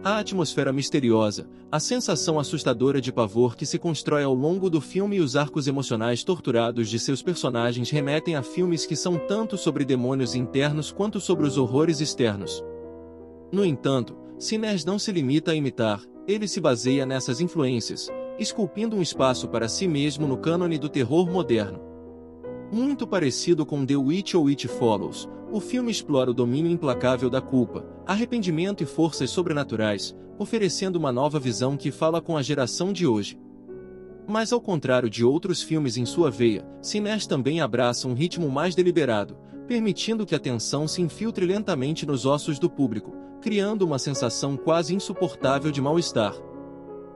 A atmosfera misteriosa, a sensação assustadora de pavor que se constrói ao longo do filme e os arcos emocionais torturados de seus personagens remetem a filmes que são tanto sobre demônios internos quanto sobre os horrores externos. No entanto, Sinners não se limita a imitar, ele se baseia nessas influências, esculpindo um espaço para si mesmo no cânone do terror moderno. Muito parecido com The Witch ou It Follows, o filme explora o domínio implacável da culpa, arrependimento e forças sobrenaturais, oferecendo uma nova visão que fala com a geração de hoje. Mas ao contrário de outros filmes em sua veia, Sinners também abraça um ritmo mais deliberado, permitindo que a tensão se infiltre lentamente nos ossos do público, criando uma sensação quase insuportável de mal-estar.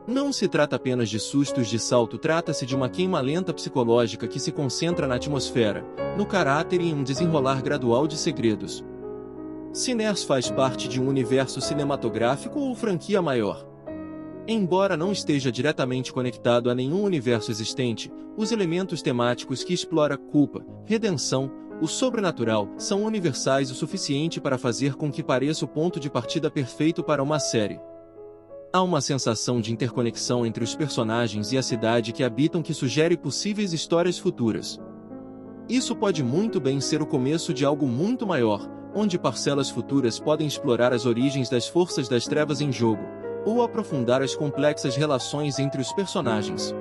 Não se trata apenas de sustos de salto, trata-se de uma queima lenta psicológica que se concentra na atmosfera, no caráter e em um desenrolar gradual de segredos. Sinners faz parte de um universo cinematográfico ou franquia maior? Embora não esteja diretamente conectado a nenhum universo existente, os elementos temáticos que explora culpa, redenção, o sobrenatural, são universais o suficiente para fazer com que pareça o ponto de partida perfeito para uma série. Há uma sensação de interconexão entre os personagens e a cidade que habitam que sugere possíveis histórias futuras. Isso pode muito bem ser o começo de algo muito maior, onde parcelas futuras podem explorar as origens das forças das trevas em jogo, ou aprofundar as complexas relações entre os personagens.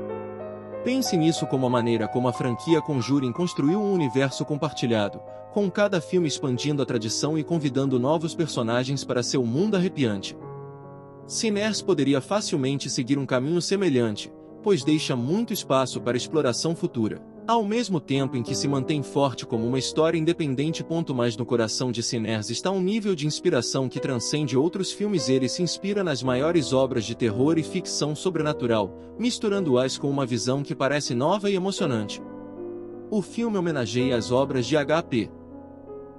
Pense nisso como a maneira como a franquia Conjuring construiu um universo compartilhado, com cada filme expandindo a tradição e convidando novos personagens para seu mundo arrepiante. Sinners poderia facilmente seguir um caminho semelhante, pois deixa muito espaço para exploração futura, ao mesmo tempo em que se mantém forte como uma história independente. Mas no coração de Sinners está um nível de inspiração que transcende outros filmes. Ele se inspira nas maiores obras de terror e ficção sobrenatural, misturando-as com uma visão que parece nova e emocionante. O filme homenageia as obras de H.P.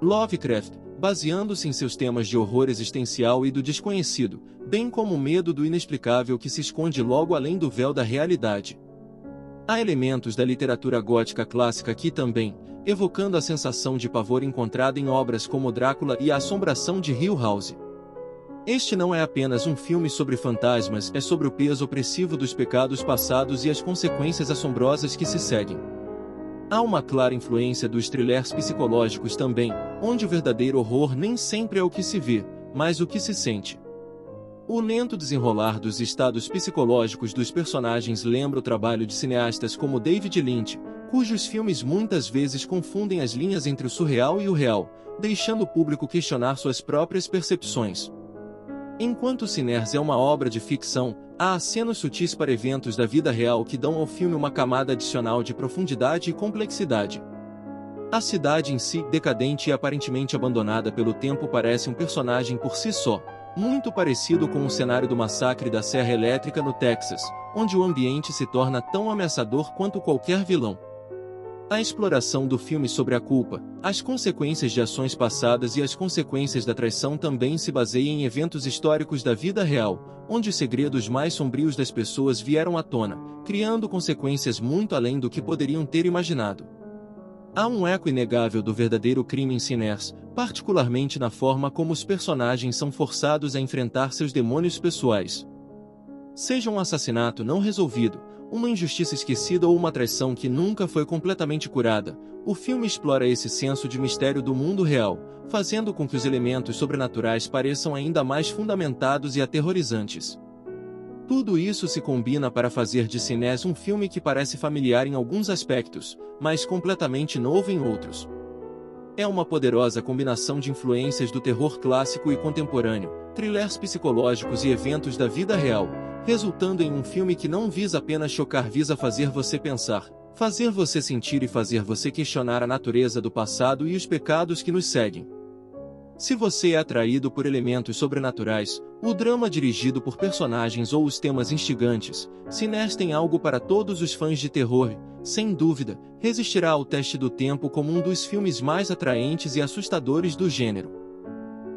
Lovecraft, baseando-se em seus temas de horror existencial e do desconhecido, bem como o medo do inexplicável que se esconde logo além do véu da realidade. Há elementos da literatura gótica clássica aqui também, evocando a sensação de pavor encontrada em obras como Drácula e A Assombração de Hill House. Este não é apenas um filme sobre fantasmas, é sobre o peso opressivo dos pecados passados e as consequências assombrosas que se seguem. Há uma clara influência dos thrillers psicológicos também, onde o verdadeiro horror nem sempre é o que se vê, mas o que se sente. O lento desenrolar dos estados psicológicos dos personagens lembra o trabalho de cineastas como David Lynch, cujos filmes muitas vezes confundem as linhas entre o surreal e o real, deixando o público questionar suas próprias percepções. Enquanto Sinners é uma obra de ficção, há acenos sutis para eventos da vida real que dão ao filme uma camada adicional de profundidade e complexidade. A cidade em si, decadente e aparentemente abandonada pelo tempo, parece um personagem por si só, muito parecido com o cenário do massacre da Serra Elétrica no Texas, onde o ambiente se torna tão ameaçador quanto qualquer vilão. A exploração do filme sobre a culpa, as consequências de ações passadas e as consequências da traição também se baseia em eventos históricos da vida real, onde os segredos mais sombrios das pessoas vieram à tona, criando consequências muito além do que poderiam ter imaginado. Há um eco inegável do verdadeiro crime em Sinners, particularmente na forma como os personagens são forçados a enfrentar seus demônios pessoais. Seja um assassinato não resolvido, uma injustiça esquecida ou uma traição que nunca foi completamente curada, o filme explora esse senso de mistério do mundo real, fazendo com que os elementos sobrenaturais pareçam ainda mais fundamentados e aterrorizantes. Tudo isso se combina para fazer de Sinners um filme que parece familiar em alguns aspectos, mas completamente novo em outros. É uma poderosa combinação de influências do terror clássico e contemporâneo, thrillers psicológicos e eventos da vida real, resultando em um filme que não visa apenas chocar, visa fazer você pensar, fazer você sentir e fazer você questionar a natureza do passado e os pecados que nos seguem. Se você é atraído por elementos sobrenaturais, o drama dirigido por personagens ou os temas instigantes, Sinners tem algo para todos os fãs de terror e, sem dúvida, resistirá ao teste do tempo como um dos filmes mais atraentes e assustadores do gênero.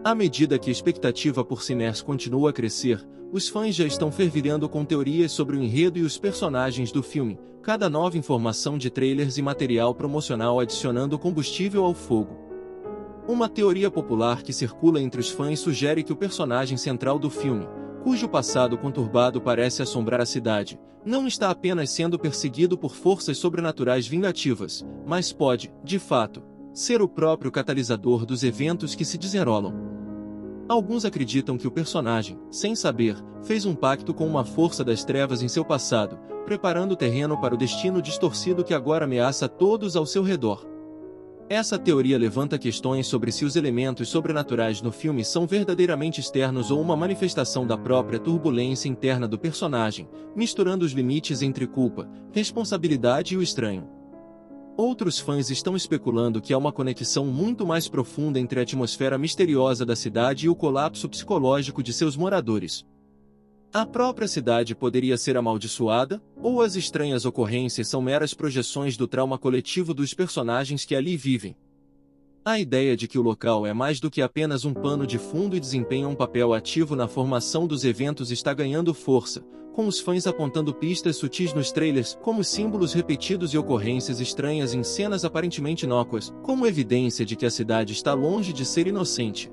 À medida que a expectativa por Sinners continua a crescer, os fãs já estão fervilhando com teorias sobre o enredo e os personagens do filme, cada nova informação de trailers e material promocional adicionando combustível ao fogo. Uma teoria popular que circula entre os fãs sugere que o personagem central do filme, cujo passado conturbado parece assombrar a cidade, não está apenas sendo perseguido por forças sobrenaturais vingativas, mas pode, de fato, ser o próprio catalisador dos eventos que se desenrolam. Alguns acreditam que o personagem, sem saber, fez um pacto com uma força das trevas em seu passado, preparando o terreno para o destino distorcido que agora ameaça todos ao seu redor. Essa teoria levanta questões sobre se os elementos sobrenaturais no filme são verdadeiramente externos ou uma manifestação da própria turbulência interna do personagem, misturando os limites entre culpa, responsabilidade e o estranho. Outros fãs estão especulando que há uma conexão muito mais profunda entre a atmosfera misteriosa da cidade e o colapso psicológico de seus moradores. A própria cidade poderia ser amaldiçoada, ou as estranhas ocorrências são meras projeções do trauma coletivo dos personagens que ali vivem. A ideia de que o local é mais do que apenas um pano de fundo e desempenha um papel ativo na formação dos eventos está ganhando força, com os fãs apontando pistas sutis nos trailers como símbolos repetidos e ocorrências estranhas em cenas aparentemente inócuas, como evidência de que a cidade está longe de ser inocente.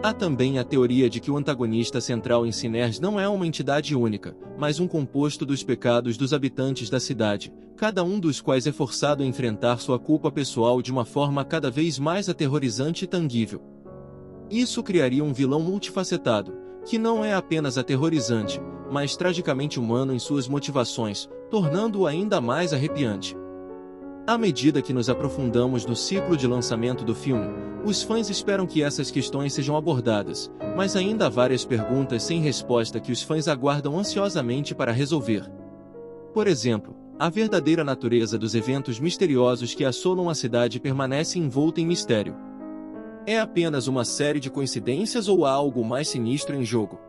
Há também a teoria de que o antagonista central em Sinners não é uma entidade única, mas um composto dos pecados dos habitantes da cidade, cada um dos quais é forçado a enfrentar sua culpa pessoal de uma forma cada vez mais aterrorizante e tangível. Isso criaria um vilão multifacetado, que não é apenas aterrorizante, mas tragicamente humano em suas motivações, tornando-o ainda mais arrepiante. À medida que nos aprofundamos no ciclo de lançamento do filme, os fãs esperam que essas questões sejam abordadas, mas ainda há várias perguntas sem resposta que os fãs aguardam ansiosamente para resolver. Por exemplo, a verdadeira natureza dos eventos misteriosos que assolam a cidade permanece envolta em mistério. É apenas uma série de coincidências ou há algo mais sinistro em jogo?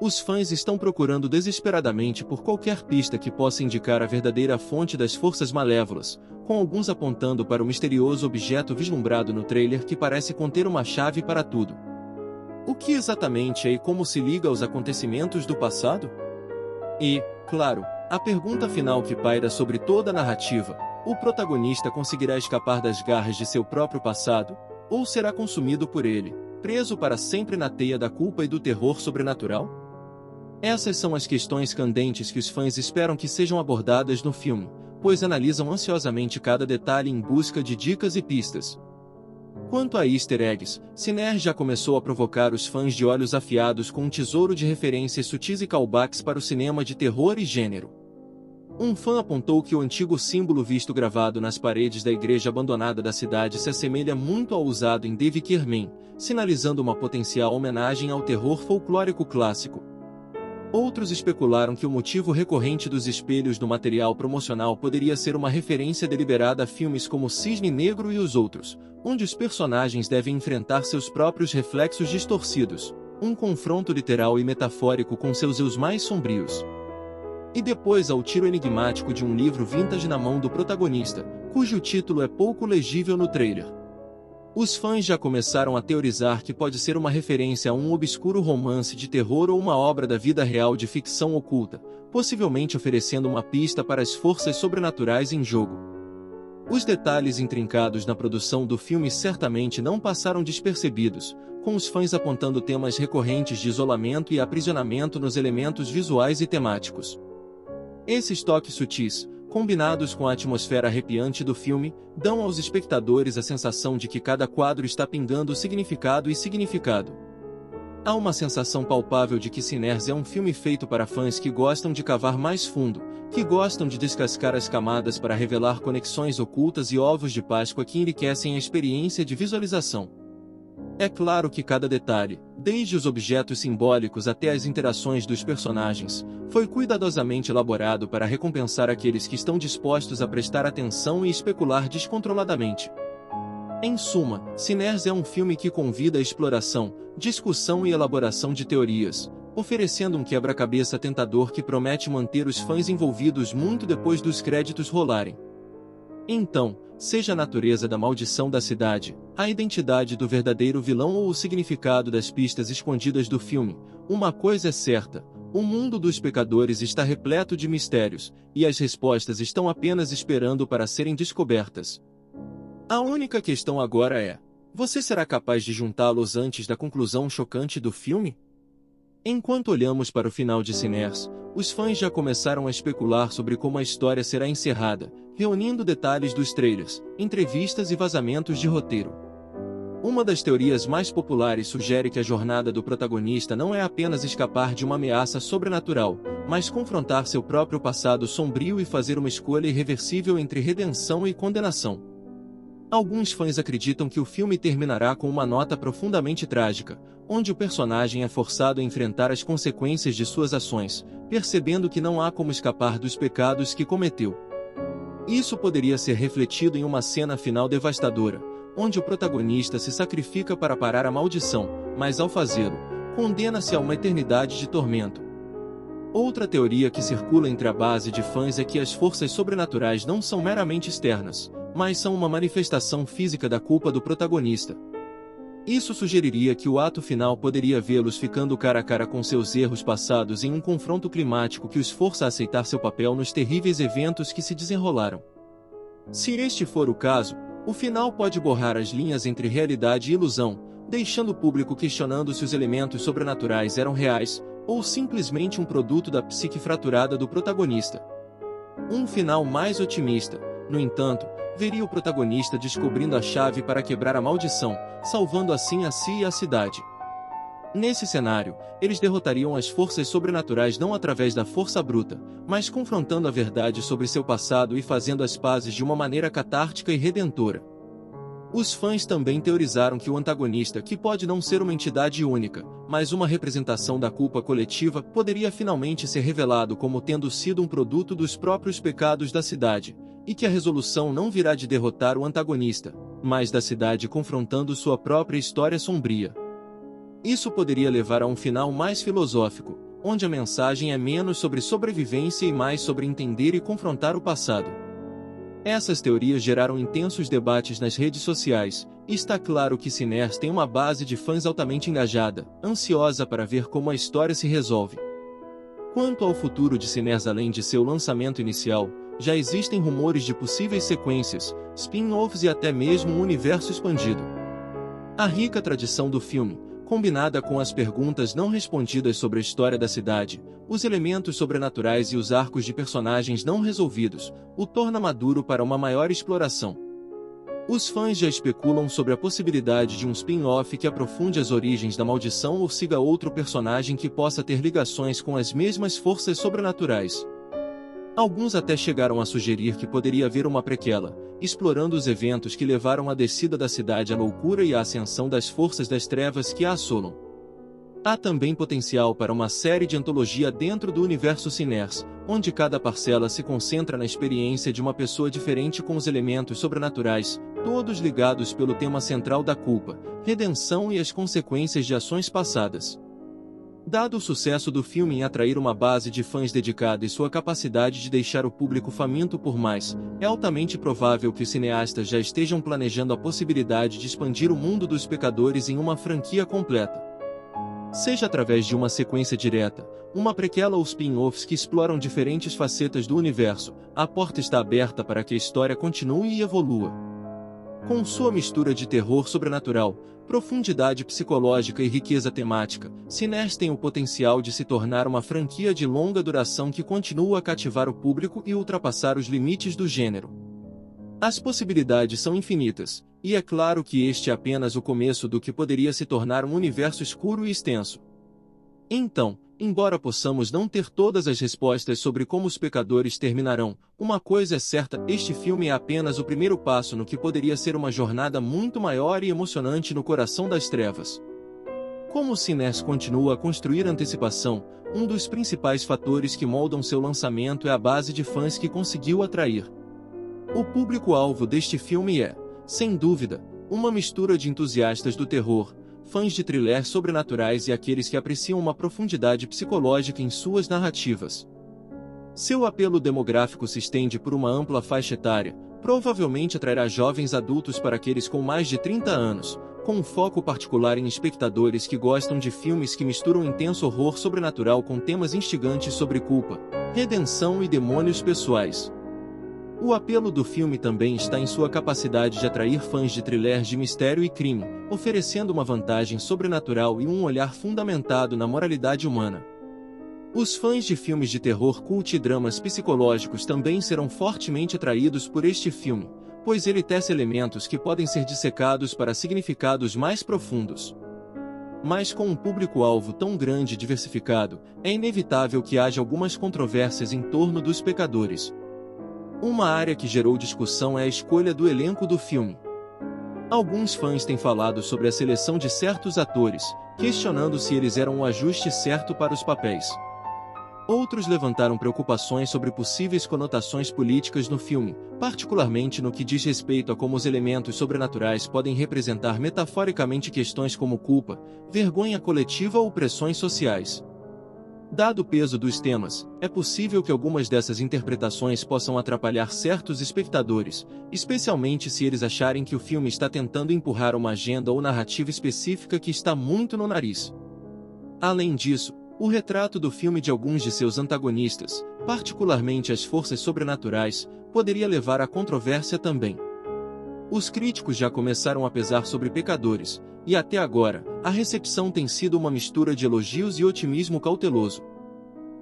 Os fãs estão procurando desesperadamente por qualquer pista que possa indicar a verdadeira fonte das forças malévolas, com alguns apontando para o misterioso objeto vislumbrado no trailer que parece conter uma chave para tudo. O que exatamente é e como se liga aos acontecimentos do passado? E, claro, a pergunta final que paira sobre toda a narrativa: o protagonista conseguirá escapar das garras de seu próprio passado, ou será consumido por ele, preso para sempre na teia da culpa e do terror sobrenatural? Essas são as questões candentes que os fãs esperam que sejam abordadas no filme, pois analisam ansiosamente cada detalhe em busca de dicas e pistas. Quanto a easter eggs, Sinners já começou a provocar os fãs de olhos afiados com um tesouro de referências sutis e callbacks para o cinema de terror e gênero. Um fã apontou que o antigo símbolo visto gravado nas paredes da igreja abandonada da cidade se assemelha muito ao usado em Devil Man, sinalizando uma potencial homenagem ao terror folclórico clássico. Outros especularam que o motivo recorrente dos espelhos no material promocional poderia ser uma referência deliberada a filmes como Cisne Negro e os outros, onde os personagens devem enfrentar seus próprios reflexos distorcidos, um confronto literal e metafórico com seus eus mais sombrios. E depois há o tiro enigmático de um livro vintage na mão do protagonista, cujo título é pouco legível no trailer. Os fãs já começaram a teorizar que pode ser uma referência a um obscuro romance de terror ou uma obra da vida real de ficção oculta, possivelmente oferecendo uma pista para as forças sobrenaturais em jogo. Os detalhes intrincados na produção do filme certamente não passaram despercebidos, com os fãs apontando temas recorrentes de isolamento e aprisionamento nos elementos visuais e temáticos. Esses toques sutis, combinados com a atmosfera arrepiante do filme, dão aos espectadores a sensação de que cada quadro está pingando significado e significado. Há uma sensação palpável de que Sinners é um filme feito para fãs que gostam de cavar mais fundo, que gostam de descascar as camadas para revelar conexões ocultas e ovos de Páscoa que enriquecem a experiência de visualização. É claro que cada detalhe, desde os objetos simbólicos até as interações dos personagens, foi cuidadosamente elaborado para recompensar aqueles que estão dispostos a prestar atenção e especular descontroladamente. Em suma, Sinners é um filme que convida a exploração, discussão e elaboração de teorias, oferecendo um quebra-cabeça tentador que promete manter os fãs envolvidos muito depois dos créditos rolarem. Então, seja a natureza da maldição da cidade, a identidade do verdadeiro vilão ou o significado das pistas escondidas do filme, uma coisa é certa: o mundo dos pecadores está repleto de mistérios, e as respostas estão apenas esperando para serem descobertas. A única questão agora é: você será capaz de juntá-los antes da conclusão chocante do filme? Enquanto olhamos para o final de Sinners, os fãs já começaram a especular sobre como a história será encerrada, reunindo detalhes dos trailers, entrevistas e vazamentos de roteiro. Uma das teorias mais populares sugere que a jornada do protagonista não é apenas escapar de uma ameaça sobrenatural, mas confrontar seu próprio passado sombrio e fazer uma escolha irreversível entre redenção e condenação. Alguns fãs acreditam que o filme terminará com uma nota profundamente trágica, onde o personagem é forçado a enfrentar as consequências de suas ações, percebendo que não há como escapar dos pecados que cometeu. Isso poderia ser refletido em uma cena final devastadora, onde o protagonista se sacrifica para parar a maldição, mas ao fazê-lo, condena-se a uma eternidade de tormento. Outra teoria que circula entre a base de fãs é que as forças sobrenaturais não são meramente externas, mas são uma manifestação física da culpa do protagonista. Isso sugeriria que o ato final poderia vê-los ficando cara a cara com seus erros passados em um confronto climático que os força a aceitar seu papel nos terríveis eventos que se desenrolaram. Se este for o caso, o final pode borrar as linhas entre realidade e ilusão, deixando o público questionando se os elementos sobrenaturais eram reais, ou simplesmente um produto da psique fraturada do protagonista. Um final mais otimista, no entanto, veria o protagonista descobrindo a chave para quebrar a maldição, salvando assim a si e a cidade. Nesse cenário, eles derrotariam as forças sobrenaturais não através da força bruta, mas confrontando a verdade sobre seu passado e fazendo as pazes de uma maneira catártica e redentora. Os fãs também teorizaram que o antagonista, que pode não ser uma entidade única, mas uma representação da culpa coletiva, poderia finalmente ser revelado como tendo sido um produto dos próprios pecados da cidade, e que a resolução não virá de derrotar o antagonista, mas da cidade confrontando sua própria história sombria. Isso poderia levar a um final mais filosófico, onde a mensagem é menos sobre sobrevivência e mais sobre entender e confrontar o passado. Essas teorias geraram intensos debates nas redes sociais, e está claro que Sinners tem uma base de fãs altamente engajada, ansiosa para ver como a história se resolve. Quanto ao futuro de Sinners, além de seu lançamento inicial, já existem rumores de possíveis sequências, spin-offs e até mesmo um universo expandido. A rica tradição do filme, combinada com as perguntas não respondidas sobre a história da cidade, os elementos sobrenaturais e os arcos de personagens não resolvidos, o torna maduro para uma maior exploração. Os fãs já especulam sobre a possibilidade de um spin-off que aprofunde as origens da maldição ou siga outro personagem que possa ter ligações com as mesmas forças sobrenaturais. Alguns até chegaram a sugerir que poderia haver uma prequela, explorando os eventos que levaram a descida da cidade à loucura e à ascensão das forças das trevas que a assolam. Há também potencial para uma série de antologia dentro do universo Sinners, onde cada parcela se concentra na experiência de uma pessoa diferente com os elementos sobrenaturais, todos ligados pelo tema central da culpa, redenção e as consequências de ações passadas. Dado o sucesso do filme em atrair uma base de fãs dedicada e sua capacidade de deixar o público faminto por mais, é altamente provável que os cineastas já estejam planejando a possibilidade de expandir o mundo dos pecadores em uma franquia completa. Seja através de uma sequência direta, uma prequela ou spin-offs que exploram diferentes facetas do universo, a porta está aberta para que a história continue e evolua. Com sua mistura de terror sobrenatural, profundidade psicológica e riqueza temática, Sinners tem o potencial de se tornar uma franquia de longa duração que continua a cativar o público e ultrapassar os limites do gênero. As possibilidades são infinitas, e é claro que este é apenas o começo do que poderia se tornar um universo escuro e extenso. Então, embora possamos não ter todas as respostas sobre como os pecadores terminarão, uma coisa é certa: este filme é apenas o primeiro passo no que poderia ser uma jornada muito maior e emocionante no coração das trevas. Como o Sinners continua a construir antecipação, um dos principais fatores que moldam seu lançamento é a base de fãs que conseguiu atrair. O público-alvo deste filme é, sem dúvida, uma mistura de entusiastas do terror, fãs de thrillers sobrenaturais e aqueles que apreciam uma profundidade psicológica em suas narrativas. Seu apelo demográfico se estende por uma ampla faixa etária, provavelmente atrairá jovens adultos para aqueles com mais de 30 anos, com um foco particular em espectadores que gostam de filmes que misturam intenso horror sobrenatural com temas instigantes sobre culpa, redenção e demônios pessoais. O apelo do filme também está em sua capacidade de atrair fãs de thrillers de mistério e crime, oferecendo uma vantagem sobrenatural e um olhar fundamentado na moralidade humana. Os fãs de filmes de terror cult e dramas psicológicos também serão fortemente atraídos por este filme, pois ele tece elementos que podem ser dissecados para significados mais profundos. Mas com um público-alvo tão grande e diversificado, é inevitável que haja algumas controvérsias em torno dos pecadores. Uma área que gerou discussão é a escolha do elenco do filme. Alguns fãs têm falado sobre a seleção de certos atores, questionando se eles eram o ajuste certo para os papéis. Outros levantaram preocupações sobre possíveis conotações políticas no filme, particularmente no que diz respeito a como os elementos sobrenaturais podem representar metaforicamente questões como culpa, vergonha coletiva ou pressões sociais. Dado o peso dos temas, é possível que algumas dessas interpretações possam atrapalhar certos espectadores, especialmente se eles acharem que o filme está tentando empurrar uma agenda ou narrativa específica que está muito no nariz. Além disso, o retrato do filme de alguns de seus antagonistas, particularmente as forças sobrenaturais, poderia levar à controvérsia também. Os críticos já começaram a pesar sobre Pecadores, e até agora, a recepção tem sido uma mistura de elogios e otimismo cauteloso.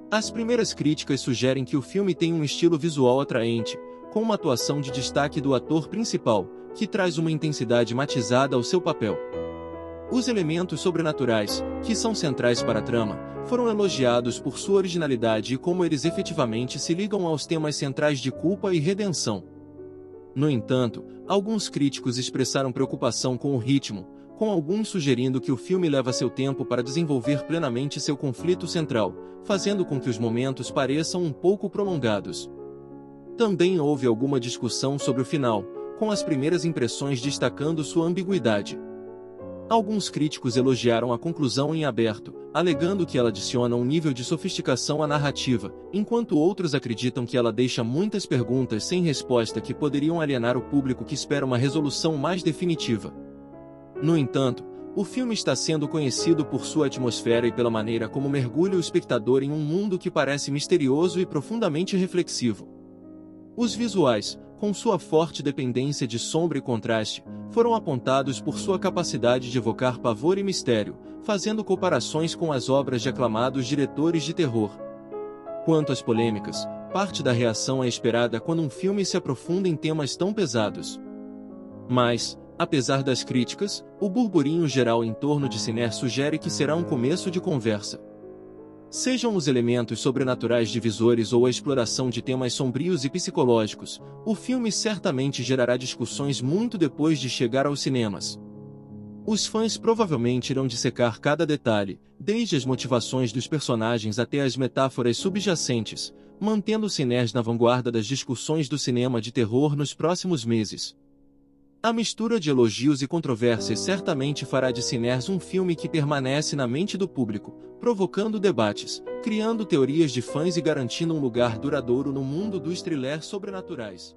As primeiras críticas sugerem que o filme tem um estilo visual atraente, com uma atuação de destaque do ator principal, que traz uma intensidade matizada ao seu papel. Os elementos sobrenaturais, que são centrais para a trama, foram elogiados por sua originalidade e como eles efetivamente se ligam aos temas centrais de culpa e redenção. No entanto, alguns críticos expressaram preocupação com o ritmo, com alguns sugerindo que o filme leva seu tempo para desenvolver plenamente seu conflito central, fazendo com que os momentos pareçam um pouco prolongados. Também houve alguma discussão sobre o final, com as primeiras impressões destacando sua ambiguidade. Alguns críticos elogiaram a conclusão em aberto, alegando que ela adiciona um nível de sofisticação à narrativa, enquanto outros acreditam que ela deixa muitas perguntas sem resposta que poderiam alienar o público que espera uma resolução mais definitiva. No entanto, o filme está sendo conhecido por sua atmosfera e pela maneira como mergulha o espectador em um mundo que parece misterioso e profundamente reflexivo. Os visuais, com sua forte dependência de sombra e contraste, foram apontados por sua capacidade de evocar pavor e mistério, fazendo comparações com as obras de aclamados diretores de terror. Quanto às polêmicas, parte da reação é esperada quando um filme se aprofunda em temas tão pesados. Mas, apesar das críticas, o burburinho geral em torno de Sinners sugere que será um começo de conversa. Sejam os elementos sobrenaturais divisores ou a exploração de temas sombrios e psicológicos, o filme certamente gerará discussões muito depois de chegar aos cinemas. Os fãs provavelmente irão dissecar cada detalhe, desde as motivações dos personagens até as metáforas subjacentes, mantendo Sinners na vanguarda das discussões do cinema de terror nos próximos meses. A mistura de elogios e controvérsias certamente fará de Sinners um filme que permanece na mente do público, provocando debates, criando teorias de fãs e garantindo um lugar duradouro no mundo dos thrillers sobrenaturais.